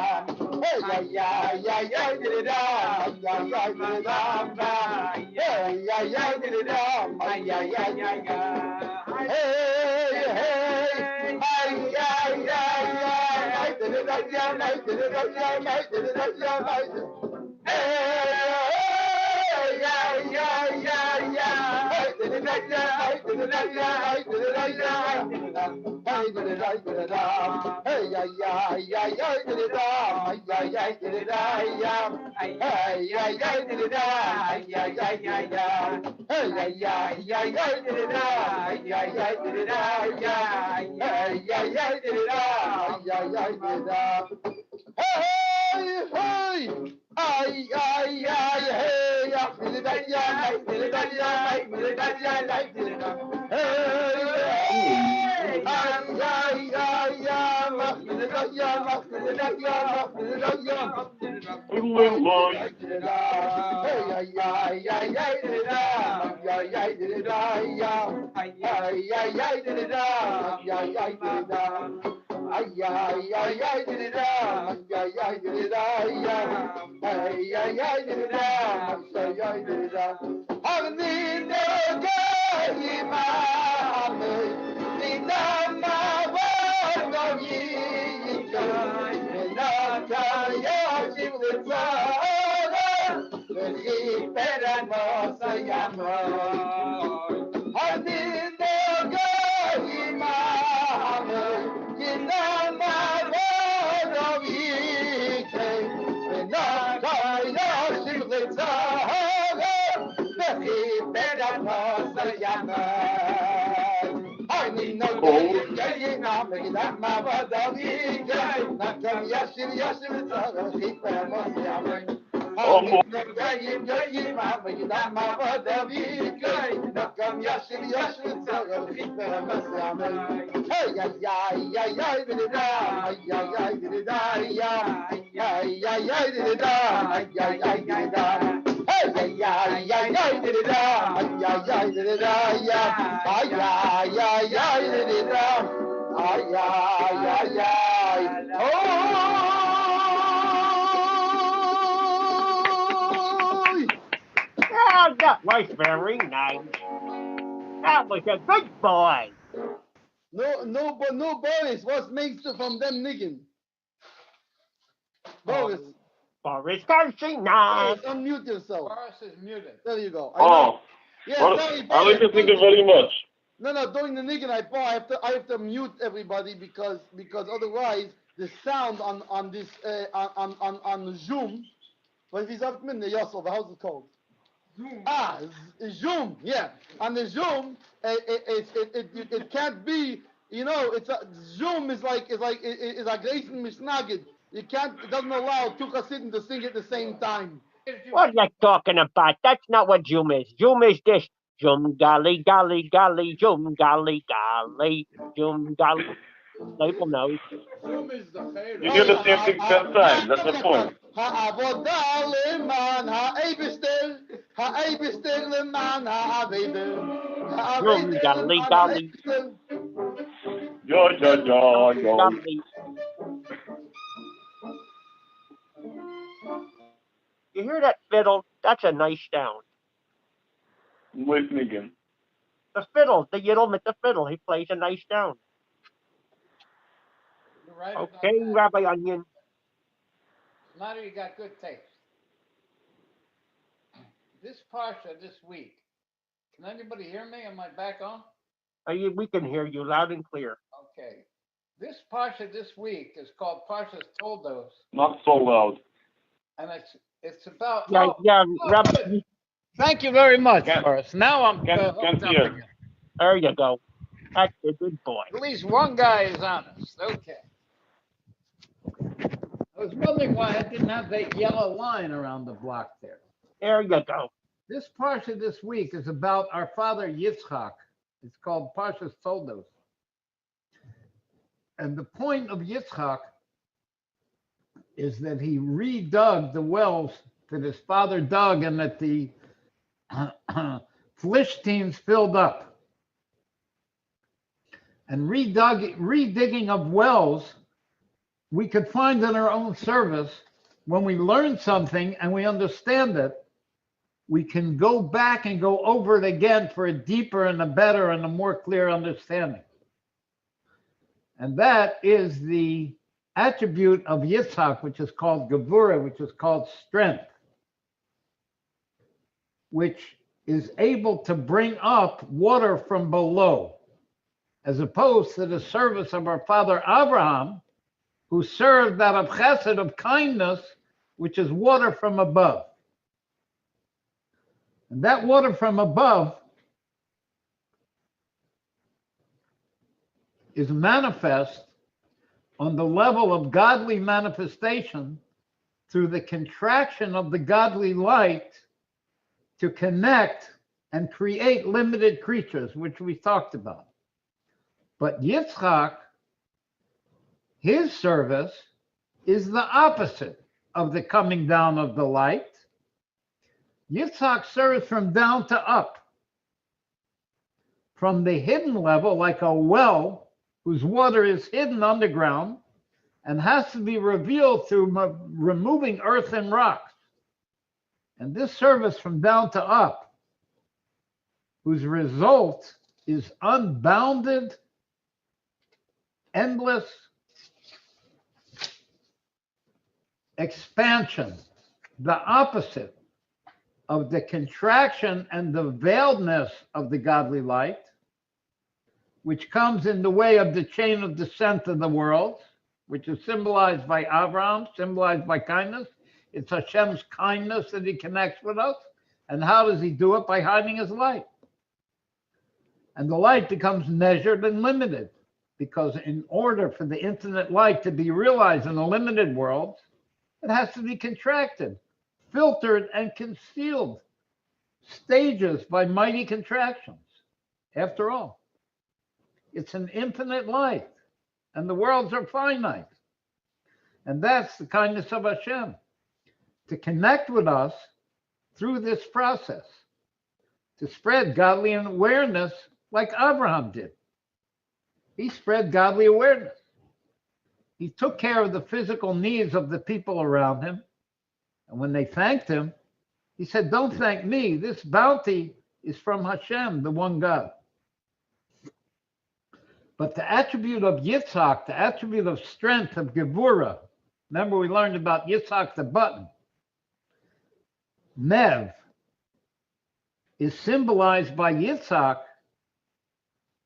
ay ay ay ay dida, ay ay ay dida, ay ay ay dida, ay ay ay ay hey hey, ay ay ay ay dida, ay dida, ay dida, ay dida. Hey, hey! Ay, ay, ay, hey! I feel it, I feel it, I feel it, I feel it. Hey, ay, ay, ay, I feel it, I feel it, I feel it, I feel it. Little boy. Hey, ay, ay, ay, ay, did it, ay, ay, ay, did it, ay, ay, ay, ay, did it, ay, ay, ay, did it, ay, ay, ay, ay, did it, ay, ay, did it, ay, ay, ay, did it, ay, ay, did it, Agni Gayima, Nidama Vagoyi, Nakaya Shivlitsa, Peramo Sayama, Agni Gayima, Nidama Vagoyi, Nakaya Shivlitsa. Oh, that was very nice. That was a good boy. No, Boris. What's makes it from them niggin? Boris, Boris Karsinan. Boris, unmute yourself. Boris is muted. There you go. Oh. Yeah, Well, sorry, I like Boris. this nigga very much. No, during the niggin I have to mute everybody because otherwise the sound on this on Zoom. What is that mean? Yosef, how's it called? Zoom. Zoom. Yeah, on the Zoom, it can't be. You know, Zoom is like Grayson Mishnagid. You can't. It doesn't allow two Hasidim to sing at the same time. What are you talking about? That's not what Zoom is. Zoom is this. Zoom golly golly golly, Zoom golly golly, Zoom golly. People know. Zoom is the favorite. You do the same thing 10 times. That's the point. Ha'avodah leman ha'ebistel, ha'ebistel leman ha'aveder, Zoom golly golly. Yo. Golly. You hear that fiddle? That's a nice sound. Wait, nigga. The fiddle, the Yiddish with the fiddle, he plays a nice sound. You're right Okay, about that. Rabbi Onion. Matter, you got good taste. This parsha this week. Can anybody hear me? Am I back on? We can hear you loud and clear. Okay. This parsha this week is called Parshas Toldos, Not so loud. and it's about. Rabbi. Thank you very much, Can't- Boris. Now I'm can't hooked up hear. again. There you go. That's a good boy. At least one guy is honest. Okay. I was wondering why I didn't have that yellow line around the block there. There you go. This parsha this week is about our father Yitzchak. It's called Parshas Toldos. And the point of Yitzchak is that he redug the wells that his father dug and that the Philistines filled up. And redigging of wells we could find in our own service. When we learn something and we understand it, we can go back and go over it again for a deeper and a better and a more clear understanding. And that is the attribute of Yitzhak, which is called Gevurah, which is called strength, which is able to bring up water from below, as opposed to the service of our father Abraham, who served that of chesed, of kindness, which is water from above. And that water from above is manifest on the level of godly manifestation through the contraction of the godly light to connect and create limited creatures, which we talked about. But Yitzchak, his service is the opposite of the coming down of the light. Yitzhak serves from down to up, from the hidden level, like a well whose water is hidden underground and has to be revealed through removing earth and rocks. And this service from down to up, whose result is unbounded, endless expansion, the opposite of the contraction and the veiledness of the godly light, which comes in the way of the chain of descent of the world, which is symbolized by Abraham, symbolized by kindness. It's Hashem's kindness that he connects with us. And how does he do it? By hiding his light. And the light becomes measured and limited, because in order for the infinite light to be realized in a limited world, it has to be contracted, filtered, and concealed, stages by mighty contractions. After all, it's an infinite light, and the worlds are finite. And that's the kindness of Hashem, to connect with us through this process, to spread godly awareness like Abraham did. He spread godly awareness. He took care of the physical needs of the people around him. And when they thanked him, he said, "Don't thank me. This bounty is from Hashem, the one God." But the attribute of Yitzhak, the attribute of strength, of Gevurah, remember we learned about Yitzhak the button, Nev, is symbolized by Yitzhak,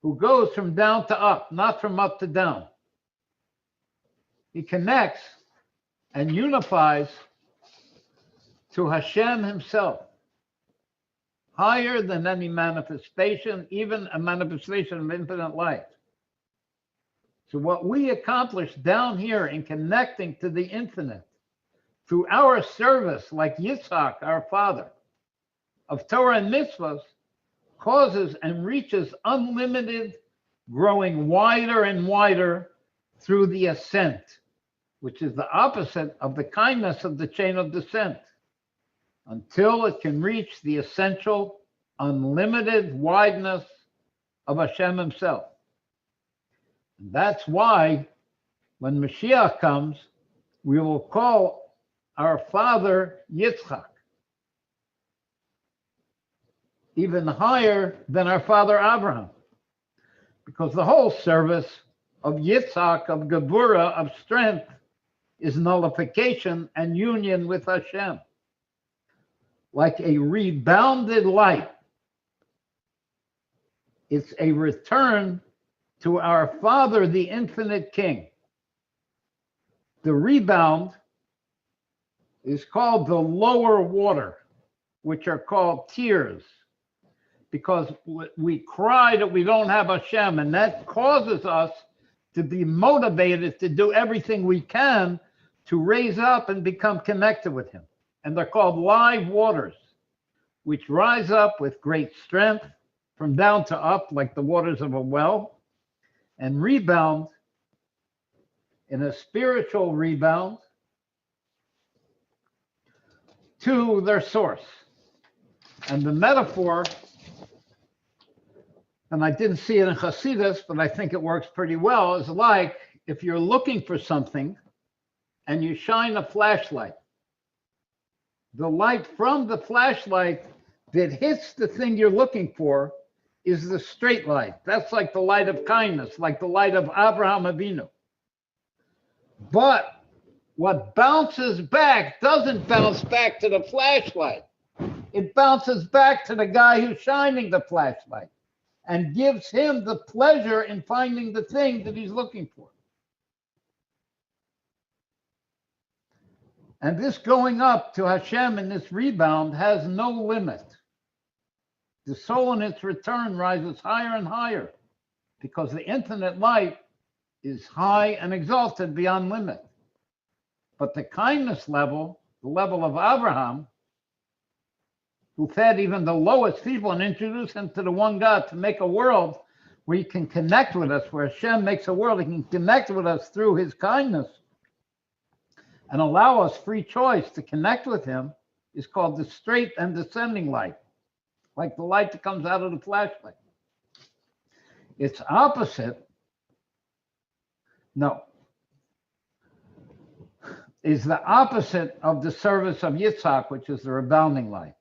who goes from down to up, not from up to down. He connects and unifies to Hashem himself, higher than any manifestation, even a manifestation of infinite light. So what we accomplish down here in connecting to the infinite through our service, like Yitzhak, our father, of Torah and mitzvahs, causes and reaches unlimited, growing wider and wider through the ascent, which is the opposite of the kindness of the chain of descent, until it can reach the essential, unlimited wideness of Hashem himself. And that's why when Mashiach comes, we will call our father Yitzchak, even higher than our father Abraham, because the whole service of Yitzhak, of Gevurah, of strength, is nullification and union with Hashem. Like a rebounded light, it's a return to our Father, the infinite King. The rebound is called the lower water, which are called tears, because we cry that we don't have Hashem, and that causes us to be motivated to do everything we can to raise up and become connected with him. And they're called live waters. which rise up with great strength from down to up like the waters of a well, and rebound in a spiritual rebound to their source. And the metaphor, and I didn't see it in Hasidus, but I think it works pretty well, is like if you're looking for something and you shine a flashlight. The light from the flashlight that hits the thing you're looking for is the straight light. That's like the light of kindness, like the light of Abraham Avinu. But what bounces back doesn't bounce back to the flashlight. It bounces back to the guy who's shining the flashlight and gives him the pleasure in finding the thing that he's looking for. And this going up to Hashem in this rebound has no limit. The soul in its return rises higher and higher because the infinite light is high and exalted beyond limit. But the kindness level, the level of Abraham, who fed even the lowest people and introduced them to the one God to make a world where he can connect with us, where Hashem makes a world, he can connect with us through his kindness and allow us free choice to connect with him, is called the straight and descending light, like the light that comes out of the flashlight. Its opposite, is the opposite of the service of Yitzhak, which is the rebounding light.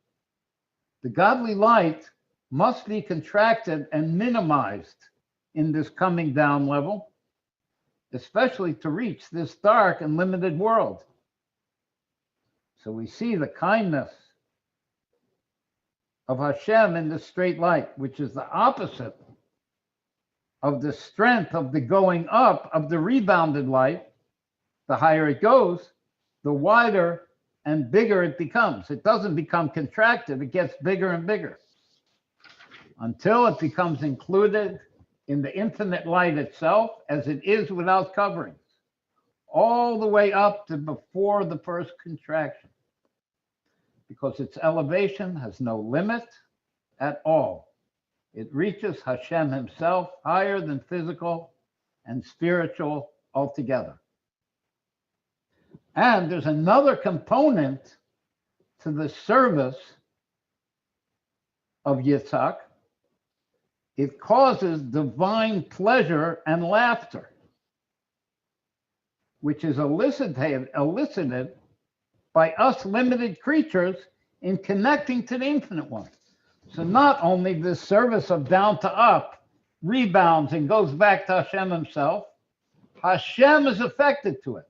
The godly light must be contracted and minimized in this coming down level, especially to reach this dark and limited world. So we see the kindness of Hashem in the straight light, which is the opposite of the strength of the going up of the rebounded light. The higher it goes, the wider and bigger it becomes. It doesn't become contracted, it gets bigger and bigger until it becomes included in the infinite light itself as it is without coverings, all the way up to before the first contraction, because its elevation has no limit at all. It reaches Hashem himself, higher than physical and spiritual altogether. And there's another component to the service of Yitzhak. It causes divine pleasure and laughter, which is elicited by us limited creatures in connecting to the infinite one. So not only this service of down to up rebounds and goes back to Hashem himself, Hashem is affected to it,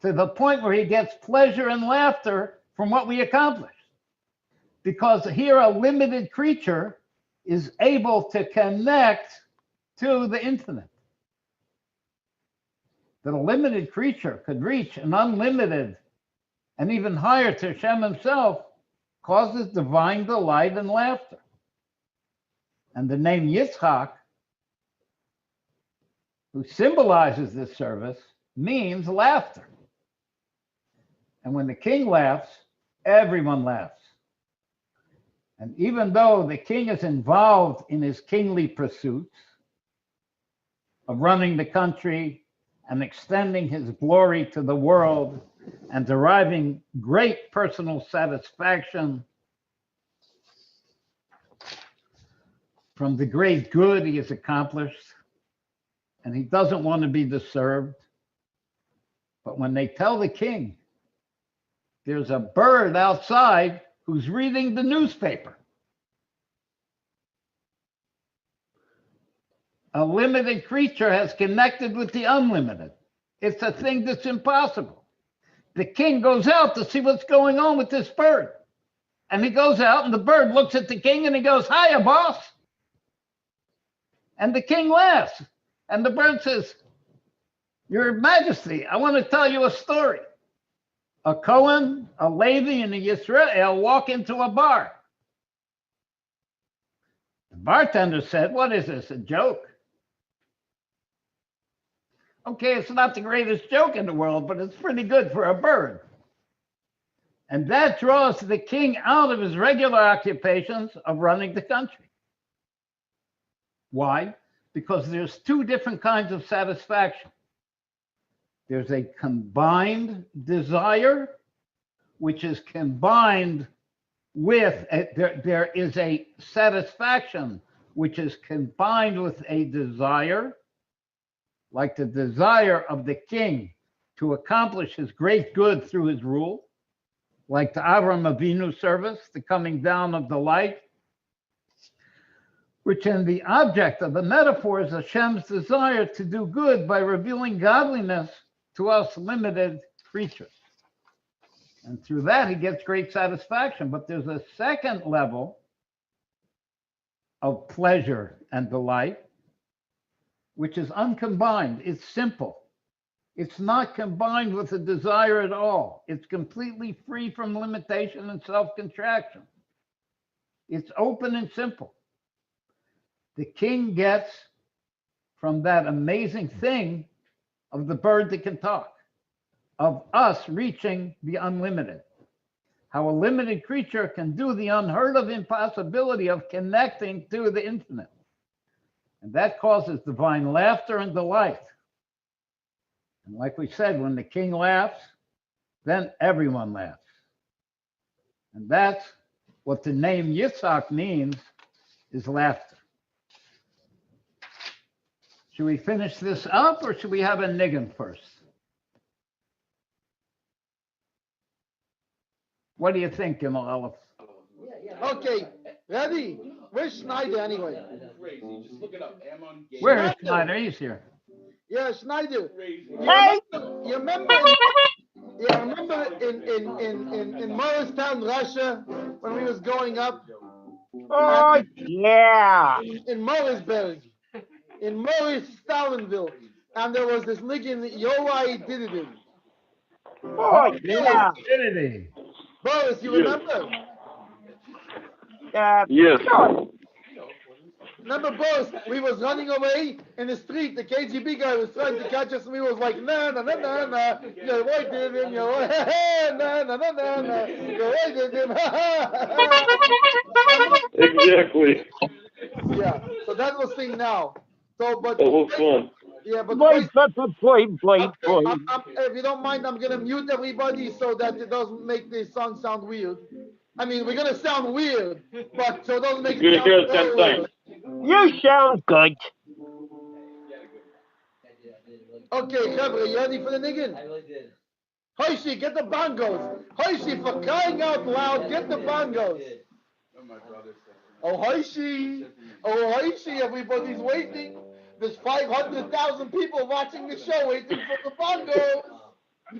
to the point where he gets pleasure and laughter from what we accomplish. Because here a limited creature is able to connect to the infinite. That a limited creature could reach an unlimited and even higher to Hashem himself causes divine delight and laughter. And the name Yitzhak, who symbolizes this service, means laughter. And when the king laughs, everyone laughs. And even though the king is involved in his kingly pursuits of running the country and extending his glory to the world and deriving great personal satisfaction from the great good he has accomplished, and he doesn't want to be disturbed. But when they tell the king there's a bird outside who's reading the newspaper, a limited creature has connected with the unlimited. It's a thing that's impossible. The king goes out to see what's going on with this bird. And he goes out and the bird looks at the king and he goes, "Hiya, boss." And the king laughs. And the bird says, "Your Majesty, I want to tell you a story. A Cohen, a Levi, and a Yisrael walk into a bar. The bartender said, "What is this, a joke?" Okay, it's not the greatest joke in the world, but it's pretty good for a bird. And that draws the king out of his regular occupations of running the country. Why? Because there's two different kinds of satisfaction. There's a combined desire, which is combined with, there is a satisfaction, which is combined with a desire, like the desire of the king to accomplish his great good through his rule, like the Avram Avinu service, the coming down of the light, which in the object of the metaphor is Hashem's desire to do good by revealing godliness to us limited creatures. And through that, he gets great satisfaction. But there's a second level of pleasure and delight, which is uncombined. It's simple. It's not combined with a desire at all. It's completely free from limitation and self-contraction. It's open and simple. The king gets from that amazing thing of the bird that can talk, of us reaching the unlimited. How a limited creature can do the unheard of impossibility of connecting to the infinite. And that causes divine laughter and delight. And like we said, when the king laughs, then everyone laughs. And that's what the name Yitzhak means, is laughter. Should we finish this up or should we have a niggin first? What do you think, Gimel Aleph? Okay, ready? Where's Schneider anyway? Where is Schneider? He's here. Yeah, Schneider. Hey! You remember in Morristown, Russia, when we was growing up? Oh, yeah. In Morrisburg, in Morris Stalinville, and there was this niggin Yoai Dididin. Oh, yeah. Infinity. Boris, you remember? Yes. Sure. Remember, Boris, we was running away in the street. The KGB guy was trying to catch us, and we was like, nah, nah, nah, nah, nah. Your boy did him, your boy, nah, nah, nah, nah, nah. Your boy did him, Exactly. yeah, so that was thing now. So, but That was fun. yeah, but Boy, boy. if you don't mind, I'm gonna mute everybody so that it doesn't make the song sound weird. I mean, we're gonna sound weird, but so it doesn't make You're it gonna hear sound it 10 very times. weird. You sound good. Okay, Chavre, you ready for the niggin? I really did. Hoishi, get the bongos. Hoishi, for crying out loud, get the bongos. Oh, Hoishi. Oh, Hoishi, everybody's waiting. There's 500,000 people watching the show waiting for the bongos.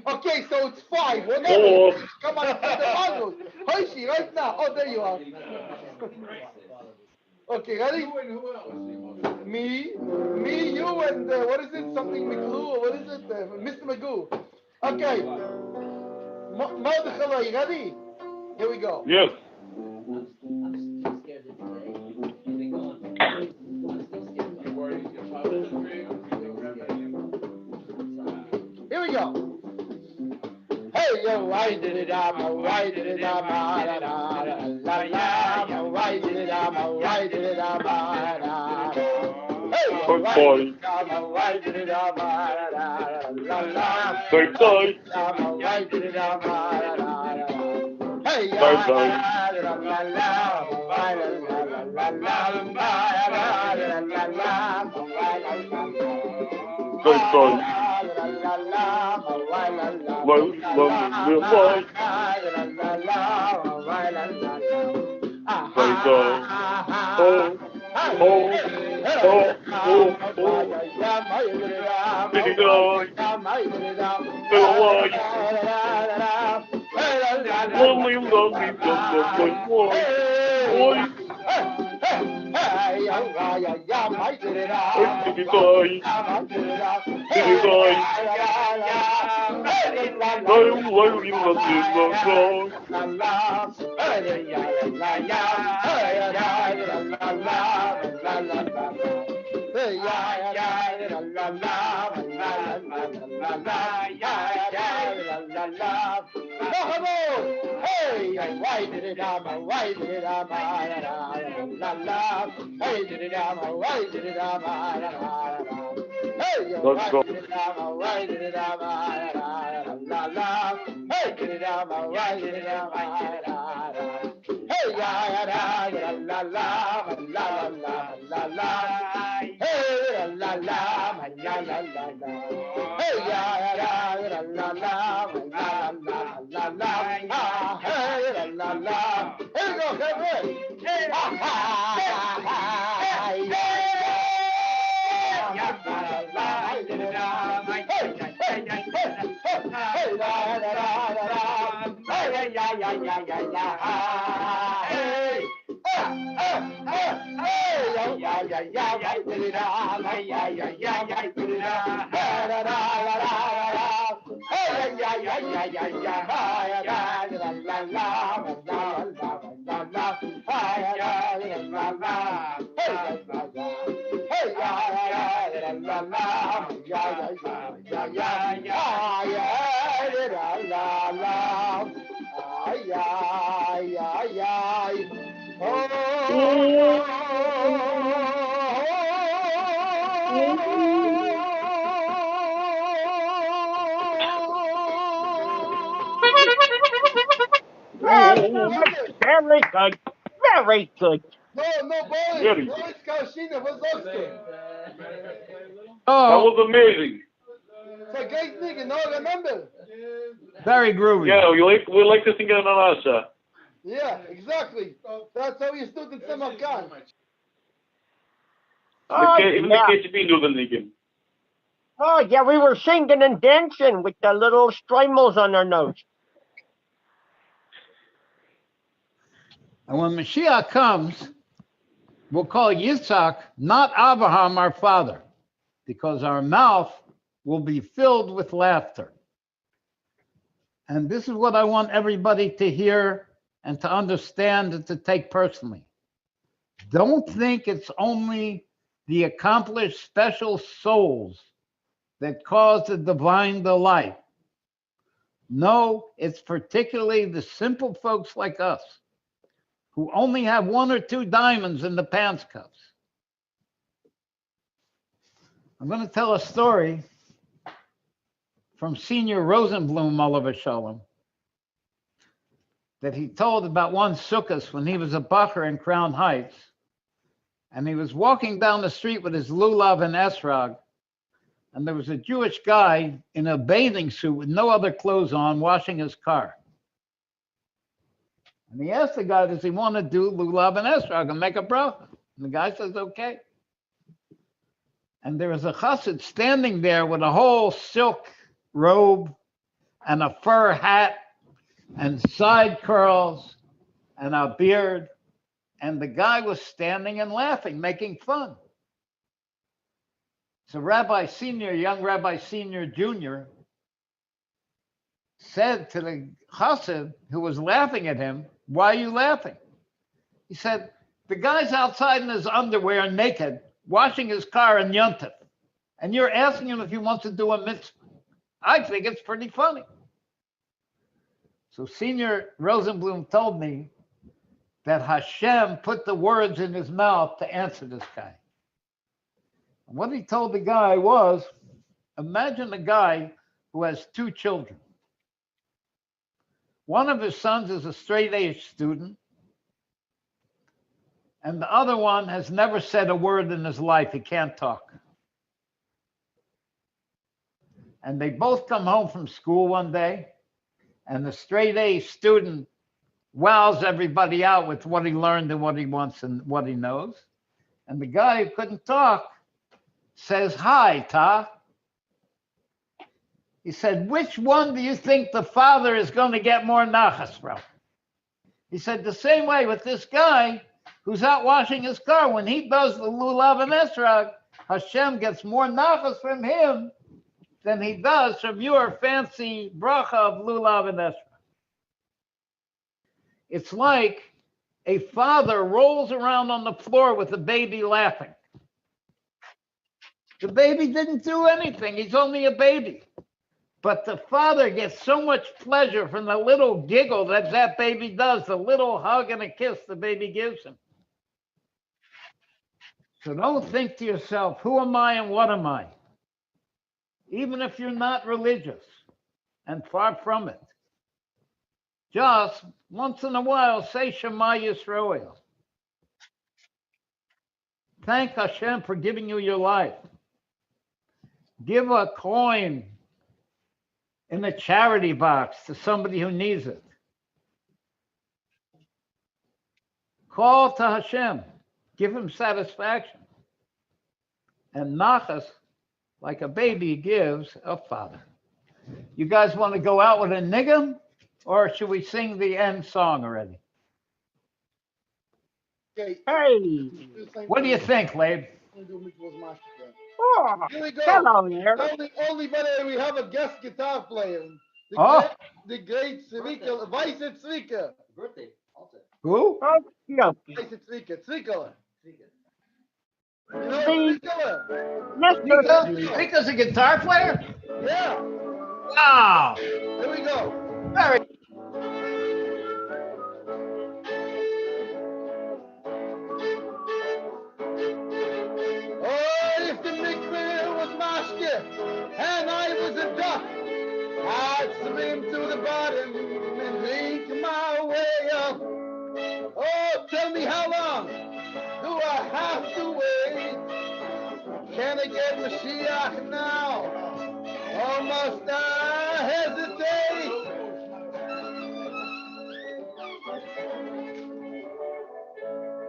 Okay, so it's 5. Whatever. Oh. Come on, get the bongos. Hoishi, right now. Oh, there you are. Okay, ready? Me, you, and what is it? Something McGlue, or what is it? Mr. Magoo. Okay. Mordechai, you ready? Here we go. Yes. I'm still scared of today. You've been going. I'm still scared. Here we go. Hey, yo, why did it, why did it, la la la la, why did it, why did it, la la. Hey, Good boy. why did it, la la la. Bye bye. Why did it, la la. Hey, Bye bye. la la la. Bye bye. Love you, bye. Bye bye. Oh, oh, oh, oh, oh. Big guy. Little light. Lonely, lonely, lonely, boy. Boy. Big guy. Big guy. Brachamo. Hey, why did it why did it la la. Hey, did it why did it la la. Hey, Let's go. why did it why did it la la. Hey, did it why did it la. Hey, ya la la la la la la la. Hey, la la la la la. Hey, ya la la la la la. Ah, hey, la la. Here you go, Kevin. Very good. Very good. No, Boris. Really? Boris Kaushina was Oscar. That Oh, was amazing. It's a great nigga, no, remember? very groovy. Yeah, we like to sing it on us. Yeah, exactly. That's how you stood in Samarkand. Oh, Even yeah. the KGB knew the nigga. Oh, yeah, we were singing and dancing with the little streimels on our nose. And when Mashiach comes, we'll call Yitzhak not Abraham our father, because our mouth will be filled with laughter. And this is what I want everybody to hear and to understand and to take personally. Don't think it's only the accomplished special souls that cause the divine delight. No, it's particularly the simple folks like us who only have 1 or 2 diamonds in the pants cuffs. I'm going to tell a story from Senior Rosenblum, Oliver Shalom, that he told about one Sukkot when he was a bacher in Crown Heights, and he was walking down the street with his lulav and esrog, and there was a Jewish guy in a bathing suit with no other clothes on washing his car. And he asked the guy, does he want to do lulav and esrog and make a bracha? And the guy says, okay. And there was a chassid standing there with a whole silk robe and a fur hat and side curls and a beard. And the guy was standing and laughing, making fun. So young Rabbi Senior Jr. said to the chassid who was laughing at him, why are you laughing? He said, the guy's outside in his underwear naked, washing his car in Yontif, and you're asking him if he wants to do a mitzvah. I think it's pretty funny. So Senior Rosenblum told me that Hashem put the words in his mouth to answer this guy. And what he told the guy was, imagine a guy who has 2 children. One of his sons is a straight-A student, and the other one has never said a word in his life. He can't talk. And they both come home from school one day, and the straight-A student wows everybody out with what he learned and what he wants and what he knows. And the guy who couldn't talk says, hi, Ta. He said, which one do you think the father is going to get more nachas from? He said, the same way with this guy who's out washing his car. When he does the lulav and esrog, Hashem gets more nachas from him than he does from your fancy bracha of lulav and esrog. It's like a father rolls around on the floor with a baby laughing. The baby didn't do anything. He's only a baby. But the father gets so much pleasure from the little giggle that that baby does, the little hug and a kiss the baby gives him. So don't think to yourself, who am I and what am I? Even if you're not religious, and far from it. Just once in a while say Shema Yisrael. Thank Hashem for giving you your life. Give a coin in a charity box to somebody who needs it. Call to Hashem. Give him satisfaction. And nachas, like a baby gives a father. You guys want to go out with a nigga, or should we sing the end song already? Okay. Hey. What do you think, Labe? Oh, Here we go. hello there. Only by the way, we have a guest guitar player. Oh. The great Zvika, Weiss Zvika. Birthday, also. Who? Oh, yeah. Weiss Zvika, Zvika. You know See? Zvika? Mr. Rika's a guitar player? Yeah. Wow. Here we go. Very. Oh, if the mikveh was mashke and I was a duck, I'd swim to the bottom and drink my way up. Oh, tell me how long do I have to wait? Can I get Mashiach now? Or must I hesitate?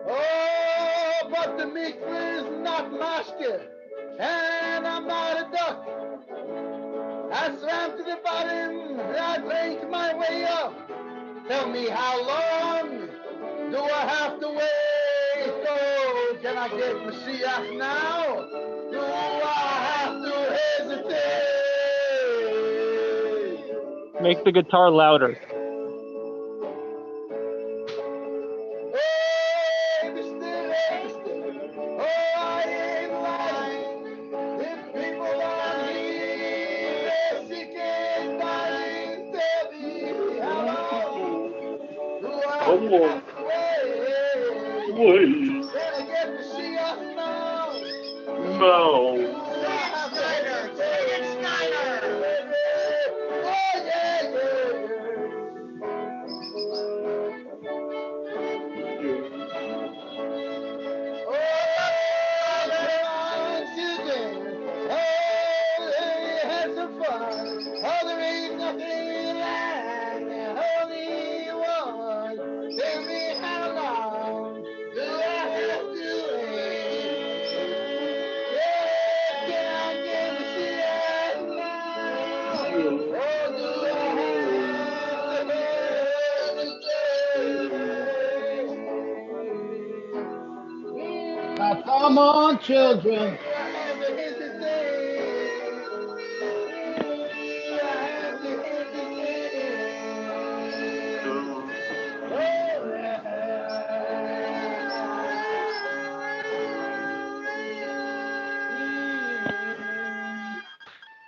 Oh, but the mikveh is not mashke, and I'm not a duck. I swam to the bottom, and I drank my way up. Tell me how long do I have to wait? Oh, can I get Mashiach now? Do I have to hesitate? Make the guitar louder. Come on. Wait. No. Now, come on, children.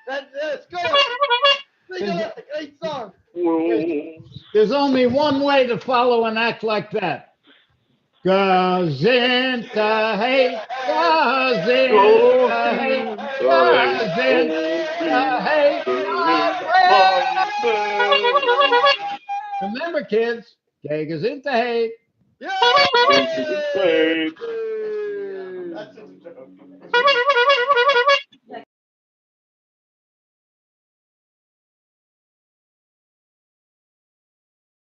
Let's go. Sing a great song. There's only one way to follow an act like that. Gazinta, hey, Gazinta, hey, Gazinta, hey, Gazinta. Remember, kids, Gazinta, hey. Yeah. Hey. That's a joke.